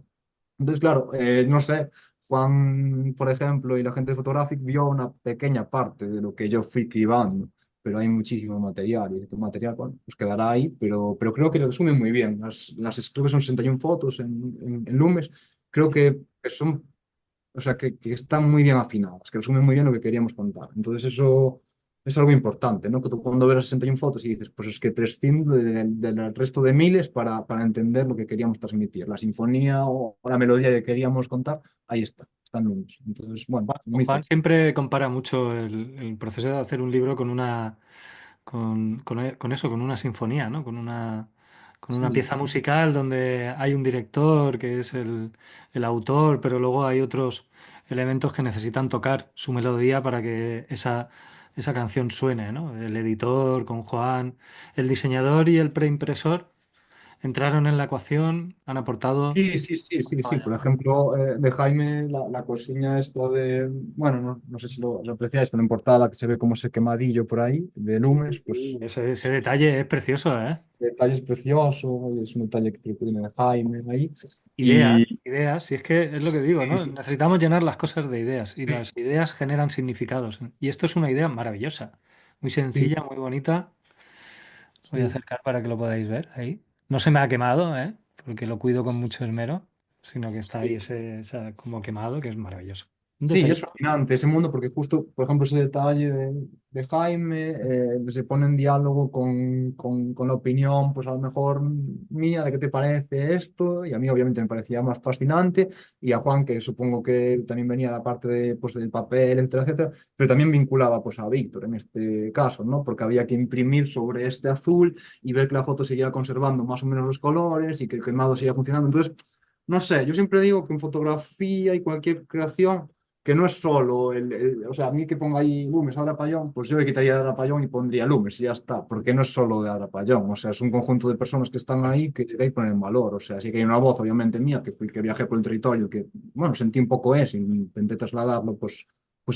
Entonces, claro, no sé, Juan, por ejemplo, y la gente de Photographic vio una pequeña parte de lo que yo fui cribando, pero hay muchísimo material, y este material, bueno, pues quedará ahí, pero creo que lo resumen muy bien. Creo que son 61 fotos en Lumes, creo que son, o sea, que están muy bien afinadas, que resumen muy bien lo que queríamos contar. Entonces eso es algo importante, ¿no? Que tú cuando ves las 61 fotos y dices, pues es que prescindo del resto de miles para entender lo que queríamos transmitir. La sinfonía o la melodía que queríamos contar, ahí está en Lumis. Entonces, bueno, muy Juan fácil. siempre compara mucho el proceso de hacer un libro con eso, con una sinfonía, ¿no? Con una Sí, pieza musical donde hay un director que es el autor, pero luego hay otros elementos que necesitan tocar su melodía para que esa canción suene, ¿no? El editor con Juan, el diseñador y el preimpresor entraron en la ecuación, han aportado. sí, sí, sí, sí, sí. Vaya. Por ejemplo, de Jaime, la cocina esta de, bueno, no sé si lo apreciáis, pero en portada que se ve como ese quemadillo por ahí de Sí, Lumes, sí, pues ese detalle es precioso, ¿eh? detalle es precioso, es un detalle que creo que viene de Jaime ahí. Ideas, Y ideas, y es que es lo que digo, ¿no? sí, Necesitamos llenar las cosas de ideas y sí, las ideas generan significados. Y esto es una idea maravillosa, muy sí, sencilla, muy bonita. Voy a sí. acercar para que lo podáis ver ahí. No se me ha quemado, ¿eh? Porque lo cuido con mucho esmero, sino que está ahí Sí. ese como quemado, que es maravilloso. Un Sí, es detallito. fascinante ese mundo porque justo, por ejemplo, ese detalle de Jaime se pone en diálogo con la opinión, pues a lo mejor mía, de qué te parece esto, y a mí obviamente me parecía más fascinante, y a Juan, que supongo que también venía la parte de, pues, del papel, etcétera, etcétera, pero también vinculaba pues a Víctor en este caso, ¿no? Porque había que imprimir sobre este azul y ver que la foto seguía conservando más o menos los colores y que el quemado seguía funcionando. Entonces, no sé, yo siempre digo que en fotografía y cualquier creación que no es solo o sea, a mí que ponga ahí Lumes, Payón, pues yo le quitaría Payón y pondría Lumes y ya está, porque no es solo de Payón, o sea, es un conjunto de personas que están ahí que hay que poner en valor, o sea, sí que hay una voz, obviamente mía, que fui que viajé por el territorio, que, bueno, sentí un poco eso, y intenté trasladarlo, pues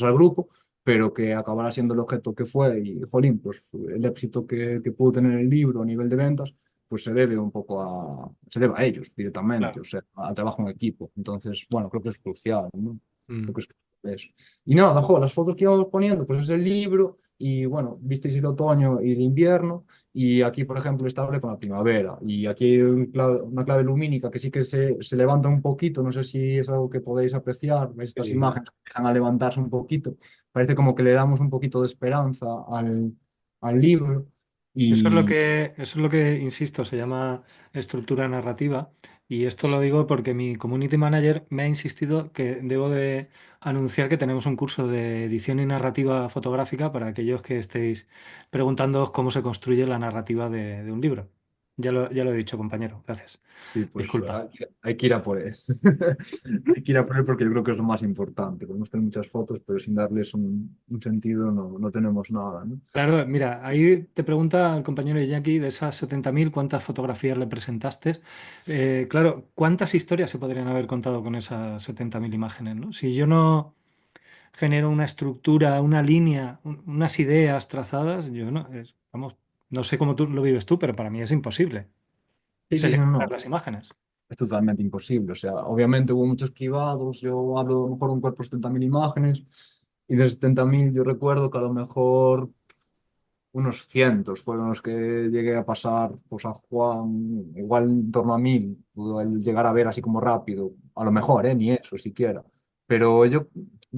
al grupo, pero que acabará siendo el objeto que fue, y, jolín, pues el éxito que pudo tener el libro a nivel de ventas, pues se debe un poco se debe a ellos directamente, o Claro. sea, al trabajo en equipo. Entonces, bueno, creo que es crucial, ¿no? Creo Mm. que es eso. Y nada, jo, las fotos que íbamos poniendo, pues es el libro y bueno, visteis el otoño y el invierno y aquí, por ejemplo, está con la primavera y aquí hay una clave lumínica que sí que se levanta un poquito, no sé si es algo que podéis apreciar, veis estas Sí. imágenes que empiezan a levantarse un poquito, parece como que le damos un poquito de esperanza al libro y Eso es lo que, insisto, se llama estructura narrativa. Y esto lo digo porque mi community manager me ha insistido que debo de anunciar que tenemos un curso de edición y narrativa fotográfica para aquellos que estéis preguntándoos cómo se construye la narrativa de un libro. Ya lo he dicho, compañero. Gracias. sí, pues Disculpa. hay que ir a por él. Hay que ir a por él porque yo creo que es lo más importante. Podemos tener muchas fotos, pero sin darles un sentido no tenemos nada, ¿no? Claro, mira, ahí te pregunta el compañero Iñaki de esas 70.000, ¿cuántas fotografías le presentaste? Claro, ¿cuántas historias se podrían haber contado con esas 70.000 imágenes, ¿no? Si yo no genero una estructura, una línea, unas ideas trazadas, yo no, vamos, no sé cómo tú lo vives tú, pero para mí es imposible Sí, sí, no, seleccionar no. las imágenes. Es totalmente imposible. O sea, obviamente hubo muchos cribados. Yo hablo a lo mejor de un cuerpo de 70.000 imágenes y de 70.000 yo recuerdo que a lo mejor unos cientos fueron los que llegué a pasar pues, a Juan, igual en torno a 1.000, pudo él llegar a ver así como rápido, a lo mejor, ni eso siquiera. Pero yo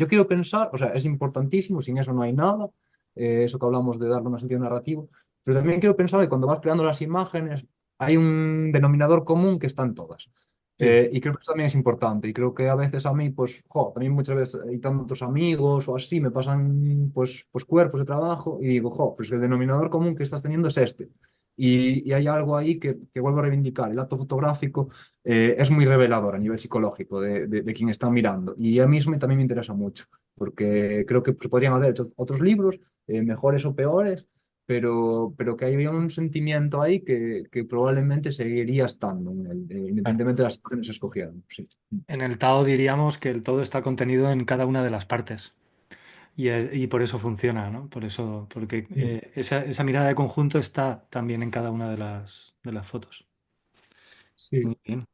quiero pensar, o sea, es importantísimo, sin eso no hay nada, eso que hablamos de darle un sentido narrativo, pero también quiero pensar que cuando vas creando las imágenes hay un denominador común que están todas. Sí. Y creo que eso también es importante. Y creo que a veces a mí, pues, también muchas veces editando otros amigos o así, me pasan, pues cuerpos de trabajo y digo, pues el denominador común que estás teniendo es este. Y hay algo ahí que vuelvo a reivindicar. El acto fotográfico es muy revelador a nivel psicológico de quien está mirando. Y a mí eso también me interesa mucho, porque creo que pues, podrían haber hecho otros libros, mejores o peores, pero que había un sentimiento ahí que probablemente seguiría estando en Claro. independientemente de las imágenes que se escogieran. Sí. En el Tao diríamos que el todo está contenido en cada una de las partes. Y por eso funciona, ¿no? Por eso, porque Sí. esa mirada de conjunto está también en cada una de las fotos. Sí. Muy bien,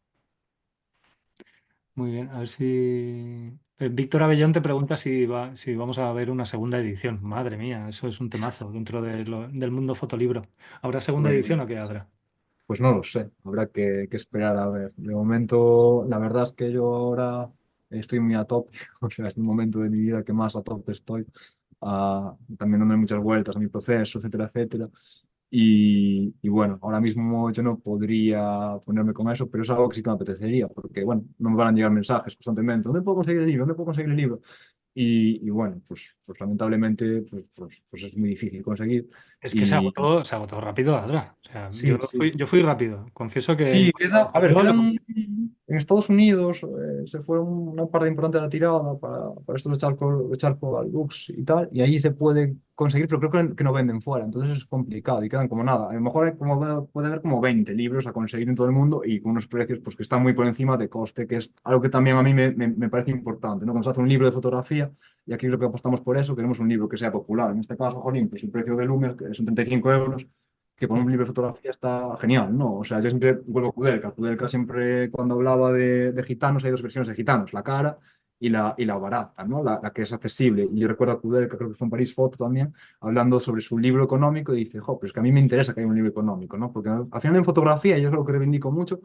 muy bien. A ver si... Víctor Abellón te pregunta si vamos a ver una segunda edición. Madre mía, eso es un temazo dentro del mundo fotolibro. ¿Habrá segunda Pues, edición o qué habrá? pues no lo sé, habrá que esperar a ver. De momento, la verdad es que yo ahora estoy muy a tope, o sea, es un momento de mi vida que más a tope estoy, también dándole muchas vueltas a mi proceso, etcétera, etcétera. Y bueno, ahora mismo yo no podría ponerme con eso, pero es algo que sí que me apetecería, porque bueno, no me van a llegar mensajes constantemente, ¿dónde puedo conseguir el libro? ¿Dónde puedo conseguir el libro? Y bueno, pues lamentablemente pues es muy difícil conseguir. Es que Y se agotó rápido la otra. O sea, sí, sí, yo fui rápido. Confieso que sí, queda, a ver, yo lo quedan en Estados Unidos, se fue una parte importante de la tirada para estos de charco al Lux y tal, y ahí se puede conseguir, pero creo que no venden fuera, entonces es complicado y quedan como nada. A lo mejor puede haber como 20 libros a conseguir en todo el mundo y con unos precios pues, que están muy por encima de coste, que es algo que también a mí me parece importante, ¿no? Cuando se hace un libro de fotografía, y aquí lo que apostamos por eso, queremos un libro que sea popular. En este caso, jolín, pues el precio de Lumer, que son 35 euros, que por un libro de fotografía está genial, ¿no? O sea, yo siempre vuelvo a Kudelka. Kudelka siempre cuando hablaba de gitanos, hay dos versiones de gitanos, la cara y la barata, ¿no? La que es accesible. Y yo recuerdo a Kudelka, creo que fue en París Foto también, hablando sobre su libro económico y dice, pero es que a mí me interesa que haya un libro económico, ¿no? Porque al final en fotografía, y yo es lo que reivindico mucho,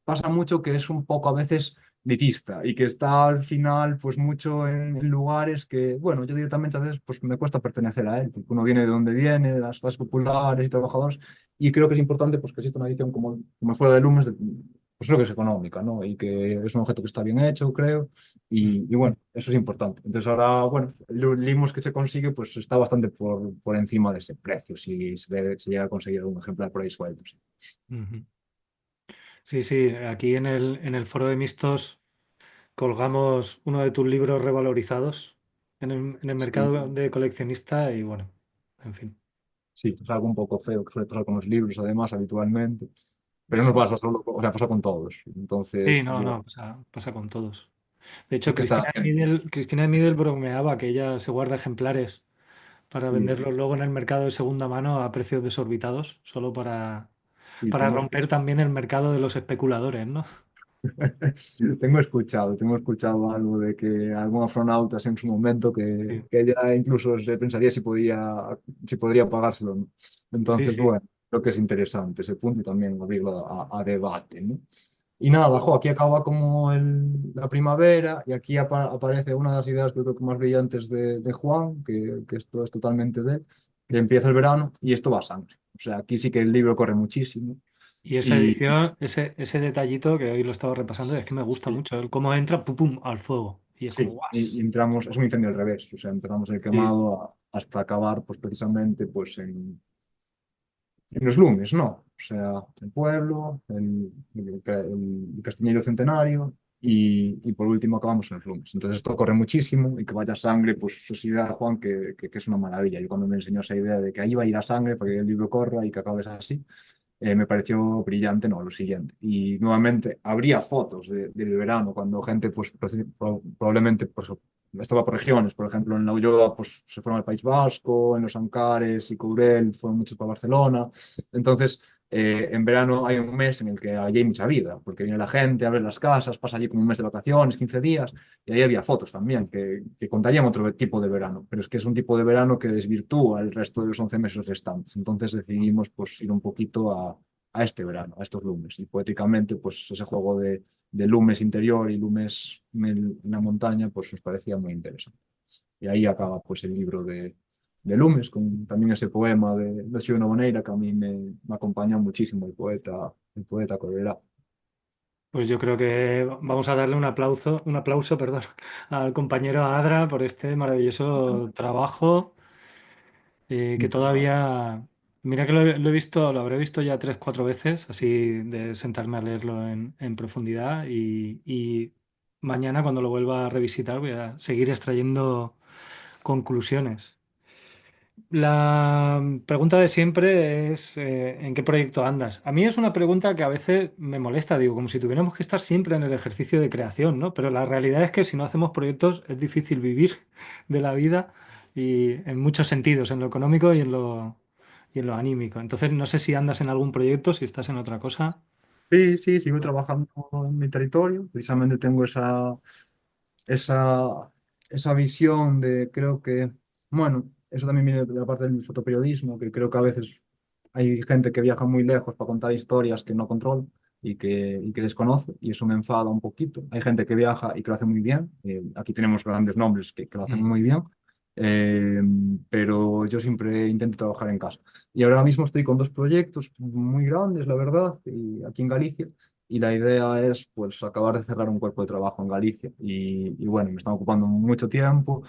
pasa mucho que es un poco a veces elitista y que está al final pues mucho en lugares que, bueno, yo directamente a veces pues me cuesta pertenecer a él, porque uno viene de donde viene, de las clases populares y trabajadores, y creo que es importante pues que exista una edición como fuera de Lumes, pues creo que es económica, ¿no? Y que es un objeto que está bien hecho, creo, Mm, y bueno, eso es importante. Entonces ahora, bueno, el Limos que se consigue pues está bastante por encima de ese precio, si se llega a conseguir algún ejemplar por ahí suelto. Sí. ujú. Sí, sí, aquí en el foro de mixtos colgamos uno de tus libros revalorizados en el Sí. mercado de coleccionista y bueno, en fin. Sí, es algo un poco feo que suele pasar con los libros, además, habitualmente. Pero no Sí, pasa solo, o sea, pasa con todos. sí, Entonces, pues no, bueno, no, pasa con todos. De hecho, hay que estar atento. Cristina de Midel bromeaba que ella se guarda ejemplares para Sí, venderlos luego en el mercado de segunda mano a precios desorbitados, solo sí, para romper también el mercado de los especuladores, ¿no? tengo escuchado algo de que algún astronauta en su momento Sí, que ella incluso se pensaría si podría pagárselo, ¿no? sí, Entonces, sí. bueno, creo que es interesante ese punto y también abrirlo a debate, ¿no? Y nada, jo, aquí acaba como la primavera y aquí aparece una de las ideas que creo que más brillantes de Juan, que esto es totalmente de él, que empieza el verano y esto va a sangre. O sea, aquí sí que el libro corre muchísimo Y esa y edición, ese detallito que hoy lo estaba repasando, es que me gusta sí, mucho, el cómo entra, pum, pum, al fuego. Y es como, sí, y guas. entramos, es un incendio al revés, o sea, empezamos el Sí, quemado hasta acabar pues precisamente pues en los lunes, ¿no? O sea, el pueblo, el Castiñeiro Centenario y por último acabamos en los lunes. Entonces esto corre muchísimo y que vaya sangre, pues es idea de Juan que es una maravilla. Yo cuando me enseñó esa idea de que ahí va a ir a sangre para que el libro corra y que acabes así, me pareció brillante, no, lo siguiente. Y nuevamente habría fotos del verano cuando gente, pues probablemente, pues esto va por regiones, por ejemplo, en la Ulloa, pues se fueron al País Vasco, en los Ancares y Courel fueron muchos para Barcelona. Entonces, en verano hay un mes en el que allí hay mucha vida, porque viene la gente, abre las casas, pasa allí como un mes de vacaciones, 15 días, y ahí había fotos también que contarían otro tipo de verano, pero es que es un tipo de verano que desvirtúa el resto de los 11 meses restantes. Entonces decidimos pues ir un poquito a este verano, a estos lumes, y poéticamente pues ese juego de lumes interior y lumes en la montaña pues nos parecía muy interesante. Y ahí acaba pues el libro de Lumes, con también ese poema de Xiona Boneira que a mí me acompaña muchísimo, el poeta Corberá. pues yo creo que vamos a darle un aplauso, perdón, al compañero Adra por este maravilloso trabajo que todavía, mira que lo he visto, lo habré visto ya tres, cuatro veces, así de sentarme a leerlo en profundidad y mañana cuando lo vuelva a revisitar voy a seguir extrayendo conclusiones. La pregunta de siempre es ¿en qué proyecto andas? A mí es una pregunta que a veces me molesta, digo, como si tuviéramos que estar siempre en el ejercicio de creación, ¿no? Pero la realidad es que si no hacemos proyectos es difícil vivir de la vida y en muchos sentidos, en lo económico y en lo anímico. Entonces no sé si andas en algún proyecto, si estás en otra cosa. Sí, sí, sigo trabajando en mi territorio. Precisamente tengo esa, esa visión de, creo que, bueno, eso también viene de la parte del fotoperiodismo, que creo que a veces hay gente que viaja muy lejos para contar historias que no controla y que desconoce, y eso me enfada un poquito. Hay gente que viaja y que lo hace muy bien. Aquí tenemos grandes nombres que lo hacen Mm. muy bien. eh, pero yo siempre intento trabajar en casa. Y ahora mismo estoy con dos proyectos muy grandes, la verdad, y aquí en Galicia. Y la idea es pues acabar de cerrar un cuerpo de trabajo en Galicia. Y bueno, me están ocupando mucho tiempo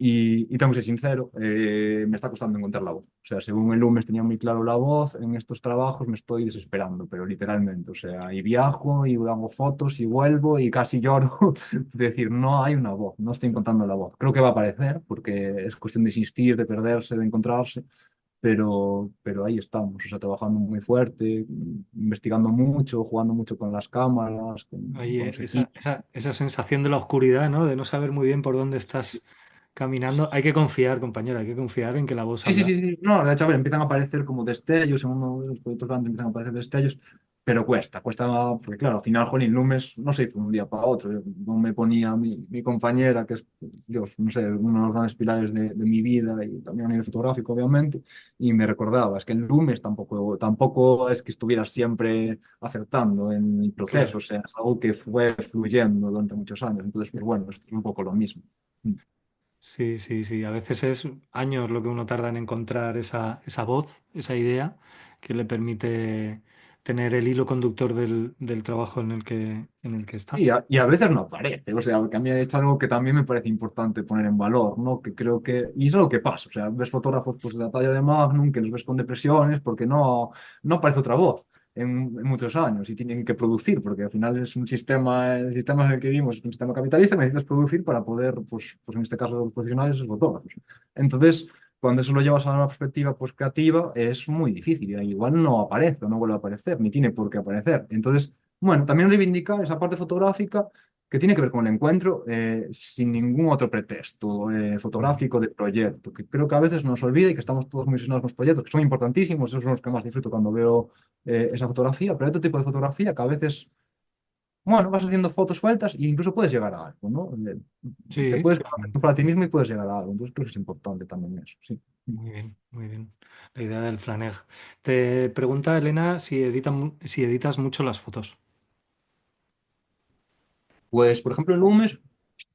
y tengo que ser sincero, me está costando encontrar la voz. O sea, según el lunes tenía muy claro la voz, en estos trabajos me estoy desesperando, pero literalmente. O sea, y viajo y hago fotos y vuelvo y casi lloro. Es decir, no hay una voz, no estoy encontrando la voz. Creo que va a aparecer porque es cuestión de insistir, de perderse, de encontrarse, pero ahí estamos, o sea, trabajando muy fuerte, investigando mucho, jugando mucho con las cámaras, con los Oye, equipos. esa sensación de la oscuridad, ¿no? De no saber muy bien por dónde estás caminando. Hay que confiar, compañero, hay que confiar en que la voz Sí, sí, saldrá. sí, sí. No, de hecho, a ver, empiezan a aparecer como destellos, en uno de los proyectos grandes empiezan a aparecer destellos, pero cuesta, porque claro, al final, jolín, Lumes no se hizo de un día para otro. Yo no me ponía mi compañera, que es, Dios, no sé, uno de los grandes pilares de mi vida y también a nivel fotográfico, obviamente, y me recordaba, es que el Lumes tampoco es que estuviera siempre acertando en el proceso, Claro. o sea, es algo que fue fluyendo durante muchos años. Entonces, pues bueno, esto es un poco lo mismo. Sí, sí, sí. A veces es años lo que uno tarda en encontrar esa voz, esa idea que le permite tener el hilo conductor del trabajo en el que está. Y a veces no aparece, o sea, porque a mí es algo que también me parece importante poner en valor, ¿no? Que creo que, y es algo que pasa, o sea, ves fotógrafos pues de la talla de Magnum, que los ves con depresiones porque no aparece otra voz en muchos años y tienen que producir, porque al final es un sistema, el sistema en el que vivimos es un sistema capitalista, necesitas producir para poder, pues en este caso los profesionales, los fotógrafos. Entonces, cuando eso lo llevas a una perspectiva pues creativa, es muy difícil, y igual no aparece o no vuelve a aparecer, ni tiene por qué aparecer. Entonces, bueno, también reivindicar esa parte fotográfica que tiene que ver con el encuentro sin ningún otro pretexto Mm. fotográfico de proyecto, que creo que a veces nos olvida y que estamos todos muy obsesionados con los proyectos, que son importantísimos, esos son los que más disfruto cuando veo esa fotografía, pero hay otro tipo de fotografía que a veces, bueno, vas haciendo fotos sueltas e incluso puedes llegar a algo, ¿no? Te Sí, puedes conocer totalmente. para ti mismo y puedes llegar a algo, entonces creo que es importante también eso, sí. Muy bien, muy bien. La idea del flaneg. Te pregunta Elena si editas mucho las fotos. Pues, por ejemplo, en Lumes,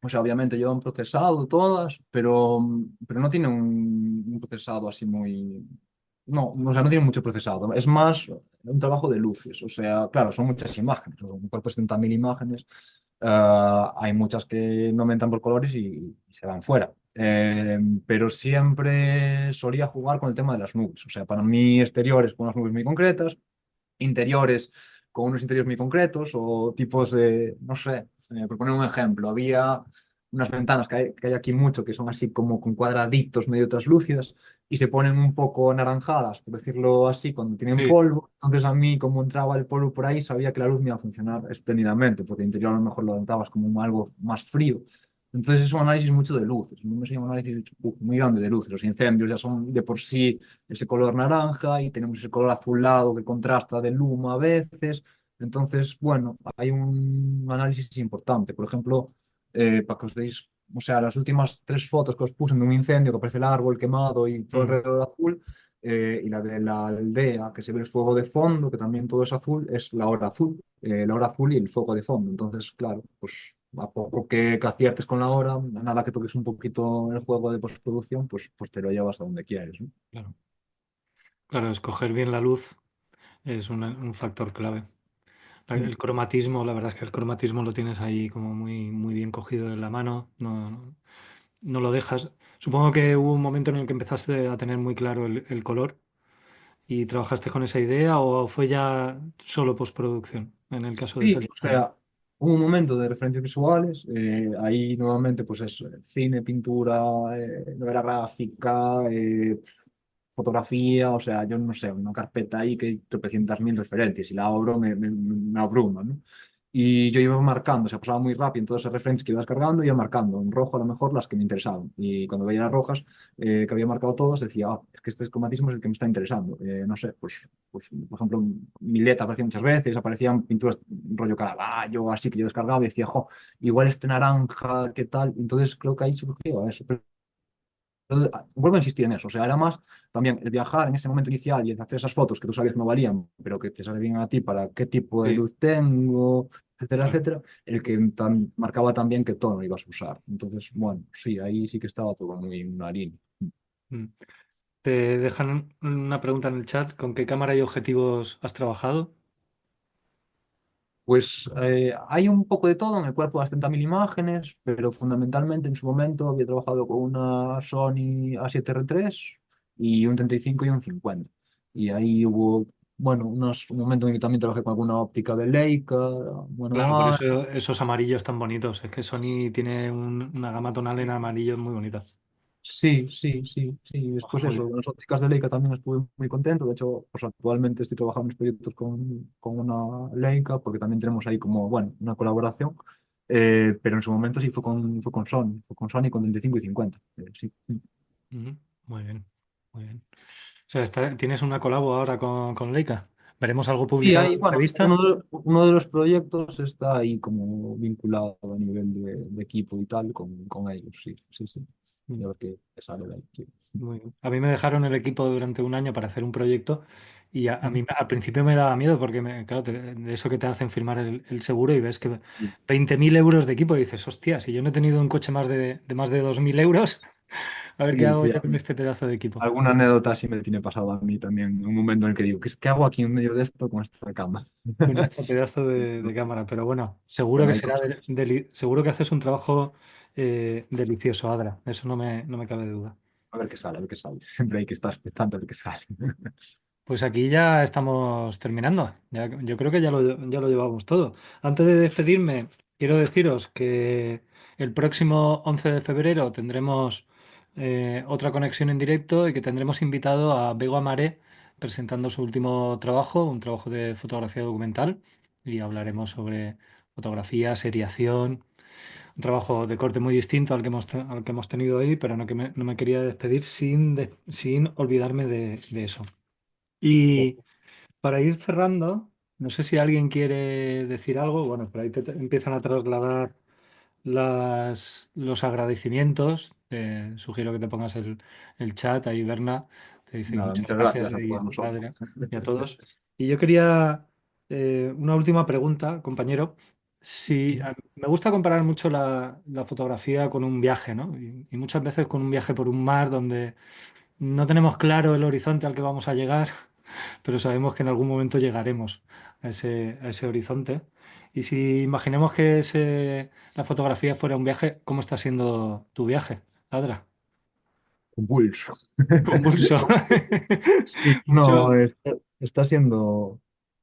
o sea, obviamente llevan procesado todas, pero no tiene un procesado así muy... No, o sea, no tiene mucho procesado. Es más un trabajo de luces. O sea, claro, son muchas imágenes. Un cuerpo de 70.000 imágenes. Hay muchas que no me entran por colores y se van fuera. Pero siempre solía jugar con el tema de las nubes. O sea, para mí exteriores con unas nubes muy concretas, interiores con unos interiores muy concretos o tipos de, no sé, por poner un ejemplo, había unas ventanas que hay aquí mucho que son así como con cuadraditos medio translúcidas y se ponen un poco anaranjadas, por decirlo así, cuando tienen Sí, polvo. Entonces a mí, como entraba el polvo por ahí, sabía que la luz me iba a funcionar espléndidamente, porque el interior a lo mejor lo notabas como algo más frío. Entonces es un análisis mucho de luces, no me sé, un análisis muy grande de luces. Los incendios ya son de por sí ese color naranja y tenemos ese color azulado que contrasta del humo a veces. Entonces, bueno, hay un análisis importante. Por ejemplo, para que os deis, o sea, las últimas tres fotos que os puse de un incendio que aparece el árbol quemado y todo mm, alrededor azul, y la de la aldea, que se ve el fuego de fondo, que también todo es azul, es la hora azul y el fuego de fondo. Entonces, claro, pues a poco que aciertes con la hora, a nada que toques un poquito el juego de postproducción, pues te lo llevas a donde quieres, ¿no? claro. Claro, escoger bien la luz es un factor clave. Mm. El cromatismo, la verdad es que el cromatismo lo tienes ahí como muy, muy bien cogido en la mano. No lo dejas. Supongo que hubo un momento en el que empezaste a tener muy claro el color y trabajaste con esa idea o fue ya solo postproducción en el caso de Sí, o seleccionar. sea, hubo un momento de referencias visuales, ahí nuevamente pues es cine, pintura, novela gráfica, fotografía, o sea, yo no sé, una carpeta ahí que hay tropecientas mil referencias y la abro, me abruma, ¿no? Y yo iba marcando, o sea, pasaba muy rápido en todas esas referencias que iba descargando, iba marcando en rojo a lo mejor las que me interesaban. Y cuando veía las rojas, que había marcado todas, decía, ah, es que este cromatismo es el que me está interesando. No sé, pues, por ejemplo, Mileta aparecía muchas veces, aparecían pinturas rollo Caravaggio, así que yo descargaba y decía, jo, igual este naranja, ¿qué tal? Entonces creo que ahí surgió eso. Vuelvo a insistir en eso, o sea, era más también el viajar en ese momento inicial y el hacer esas fotos que tú sabías que no valían, pero que te servían a ti para qué tipo de Sí, luz tengo, etcétera, claro. etcétera, el que marcaba también qué tono ibas a usar. Entonces, bueno, sí, ahí sí que estaba todo muy en una línea. Mm. Te dejan una pregunta en el chat. ¿Con qué cámara y objetivos has trabajado? Pues hay un poco de todo en el cuerpo de las 30.000 imágenes, pero fundamentalmente en su momento había trabajado con una Sony A7R3 y un 35 y un 50. Y ahí hubo, bueno, un momento en el que también trabajé con alguna óptica de Leica, Claro, por manual. eso esos amarillos tan bonitos. Es que Sony tiene una gama tonal en amarillo muy bonita. Sí, sí, sí, sí. Y Trabaja después muy eso, bien. con las ópticas de Leica también estuve muy contento. De hecho, pues actualmente estoy trabajando en proyectos con una Leica, porque también tenemos ahí como, bueno, una colaboración. Pero en su momento sí fue con Sony con 35 y 50. Sí. Ujú. Muy bien, muy bien. O sea, tienes una colabo ahora con Leica. ¿Veremos algo Sí, publicado hay, en bueno, revista? uno de los proyectos está ahí como vinculado a nivel de equipo y tal con ellos, sí, sí, sí. Y Mm, a ver qué sale de ahí. Sí. muy bien. A mí me dejaron el equipo durante un año para hacer un proyecto y a Ujú. mí al principio me daba miedo porque, claro, de eso que te hacen firmar el seguro y ves que 20.000 euros de equipo y dices, hostia, si yo no he tenido un coche de más de 2.000 euros, a ver qué Sí, hago sí, yo con este pedazo de equipo. alguna anécdota sí me tiene pasado a mí también, un momento en el que digo, ¿qué hago aquí en medio de esto con esta cama? Con este pedazo de cámara. Pero bueno, seguro Bueno, que hay será cosas. seguro que haces un trabajo delicioso, Adra. Eso no me cabe duda. A ver qué sale, a ver qué sale. Siempre hay que estar expectante a ver qué sale. Pues aquí ya estamos terminando. Yo creo que ya lo llevamos todo. Antes de despedirme, quiero deciros que el próximo 11 de febrero tendremos otra conexión en directo y que tendremos invitado a Bego Amaré presentando su último trabajo, un trabajo de fotografía documental, y hablaremos sobre fotografía, seriación, un trabajo de corte muy distinto al que hemos tenido hoy, pero no me quería despedir sin olvidarme de eso. Y para ir cerrando, no sé si alguien quiere decir algo. Bueno, por ahí te empiezan a trasladar los agradecimientos. Te sugiero que te pongas el chat ahí, Berna. Te dice que Nada, muchas muchas gracias gracias a todos nosotros. Adria, y a todos. Y yo quería una última pregunta, compañero. Si me gusta comparar mucho la fotografía con un viaje, ¿no? Y muchas veces con un viaje por un mar donde no tenemos claro el horizonte al que vamos a llegar, pero sabemos que en algún momento llegaremos a ese horizonte. Y si imaginemos que la fotografía fuera un viaje, ¿cómo está siendo tu viaje, Adra? Convulso. Convulso. Sí, no, Mucho. está siendo.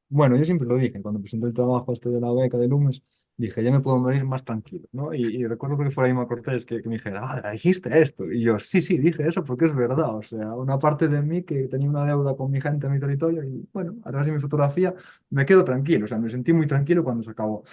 Bueno, yo siempre lo dije, cuando presenté el trabajo este de la beca de Lumes, dije, ya me puedo morir más tranquilo, ¿no? Y recuerdo que fue Ima Cortés que me dijera, ah, dijiste esto. Y yo, sí, sí, dije eso porque es verdad. O sea, una parte de mí que tenía una deuda con mi gente en mi territorio, y bueno, a través de mi fotografía me quedo tranquilo. O sea, me sentí muy tranquilo cuando se acabó.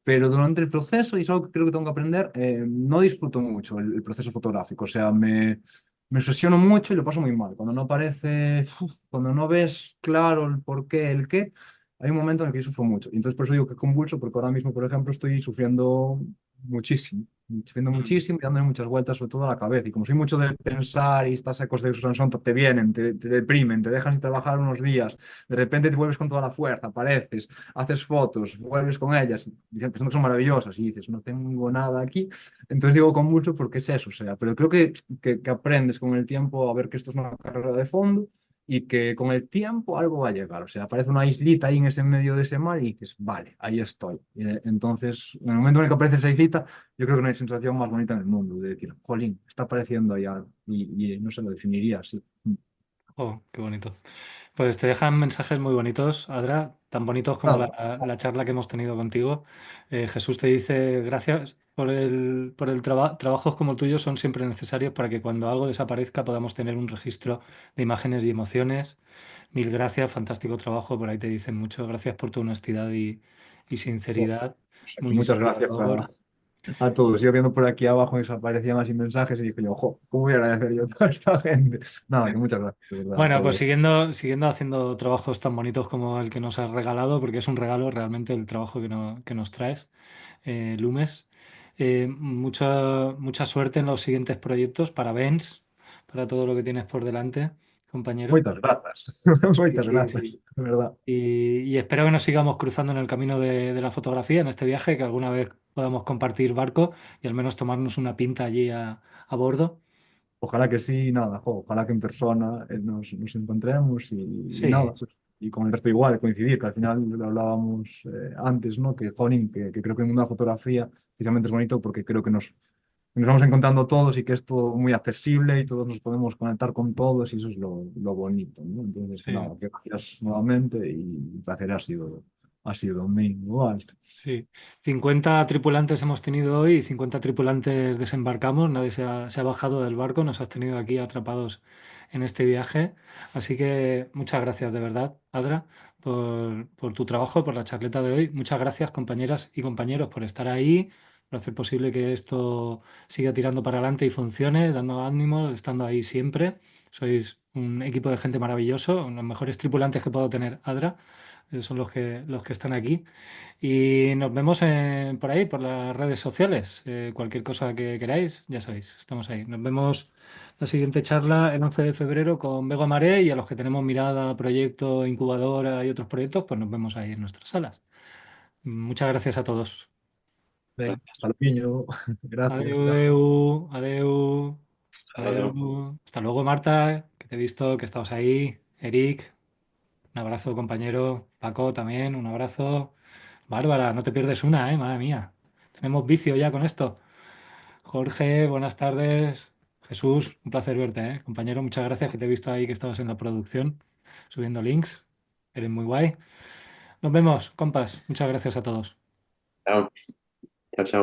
Pero durante el proceso, y es algo que creo que tengo que aprender, no disfruto mucho el proceso fotográfico. O sea, me obsesiono mucho y lo paso muy mal. Cuando no aparece, cuando no ves claro el por qué, el qué, hay un momento en el que yo sufro mucho. Y entonces por eso digo que convulso, porque ahora mismo, por ejemplo, estoy sufriendo Mm, muchísimo y dándole muchas vueltas, sobre todo a la cabeza. Y como soy mucho de pensar y estas ecos de Susan Sontag te vienen, te deprimen, te dejan sin trabajar unos días, de repente te vuelves con toda la fuerza, apareces, haces fotos, vuelves con ellas, dicen pensando que son maravillosas y dices, no tengo nada aquí. Entonces digo convulso porque es eso, o sea, pero creo que aprendes con el tiempo a ver que esto es una carrera de fondo y que con el tiempo algo va a llegar. O sea, aparece una islita ahí en ese medio de ese mar y dices, vale, ahí estoy. Entonces, en el momento en el que aparece esa islita, yo creo que no hay sensación más bonita en el mundo de decir, jolín, está apareciendo ahí algo. Y no sé, lo definiría así. oh, qué bonito. Pues te dejan mensajes muy bonitos, Adra, tan bonitos como la, Nada, la charla que hemos tenido contigo. Jesús te dice gracias por el trabajos como el tuyo son siempre necesarios para que cuando algo desaparezca podamos tener un registro de imágenes y emociones. Mil gracias, fantástico trabajo. Por ahí te dicen mucho. Gracias por tu honestidad y jo, sinceridad. pues aquí Muy muchas gracias inspirador. a todos. Yo viendo por aquí abajo y aparecían más mensajes y dije yo, jo, ¿cómo voy a agradecer yo a toda esta gente? Nada, que muchas gracias, de verdad, a Bueno, pues todos. siguiendo haciendo trabajos tan bonitos como el que nos has regalado, porque es un regalo realmente el trabajo que nos traes, Lumes. Mucha suerte en los siguientes proyectos. Parabéns para todo lo que tienes por delante, compañero. Muchas gracias. Sí, Muchas sí, gracias, sí. de verdad. Y espero que nos sigamos cruzando en el camino de la fotografía, en este viaje, que alguna vez podamos compartir barco y al menos tomarnos una pinta allí a bordo. Ojalá que sí, nada, jo, ojalá que en persona nos encontremos y Sí, nada, pues, y con el resto igual, coincidir, que al final lo hablábamos antes, ¿no? Que, jolín, que creo que el mundo de la fotografía precisamente es bonito porque creo que nos vamos encontrando todos y que es todo muy accesible y todos nos podemos conectar con todos y eso es lo bonito, ¿no? Entonces, sí. nada, que gracias nuevamente y el placer ha sido mío, igual. Sí, 50 tripulantes hemos tenido hoy y 50 tripulantes desembarcamos. Nadie se ha bajado del barco, nos has tenido aquí atrapados en este viaje. Así que muchas gracias de verdad, Adra, por tu trabajo, por la charleta de hoy. Muchas gracias, compañeras y compañeros, por estar ahí, por hacer posible que esto siga tirando para adelante y funcione, dando ánimos, estando ahí siempre. Sois un equipo de gente maravilloso, los mejores tripulantes que puedo tener, Adra. Esos son los que están aquí. Y nos vemos por ahí, por las redes sociales. Cualquier cosa que queráis, ya sabéis, estamos ahí. Nos vemos la siguiente charla el 11 de febrero con Bego Amaré y a los que tenemos mirada, proyecto, incubadora y otros proyectos, pues nos vemos ahí en nuestras salas. Muchas gracias a todos. Venga, hasta luego. Gracias, chao. Adeu, adeu, Adeu. adeu. Hasta luego, Marta, que te he visto, que estabas ahí. Eric, un abrazo, compañero. Paco también, un abrazo. Bárbara, no te pierdes una, madre mía. Tenemos vicio ya con esto. Jorge, buenas tardes. Jesús, un placer verte, compañero. Muchas gracias, que te he visto ahí que estabas en la producción, subiendo links. Eres muy guay. Nos vemos, compas. Muchas gracias a todos. Chao. Chao, chao.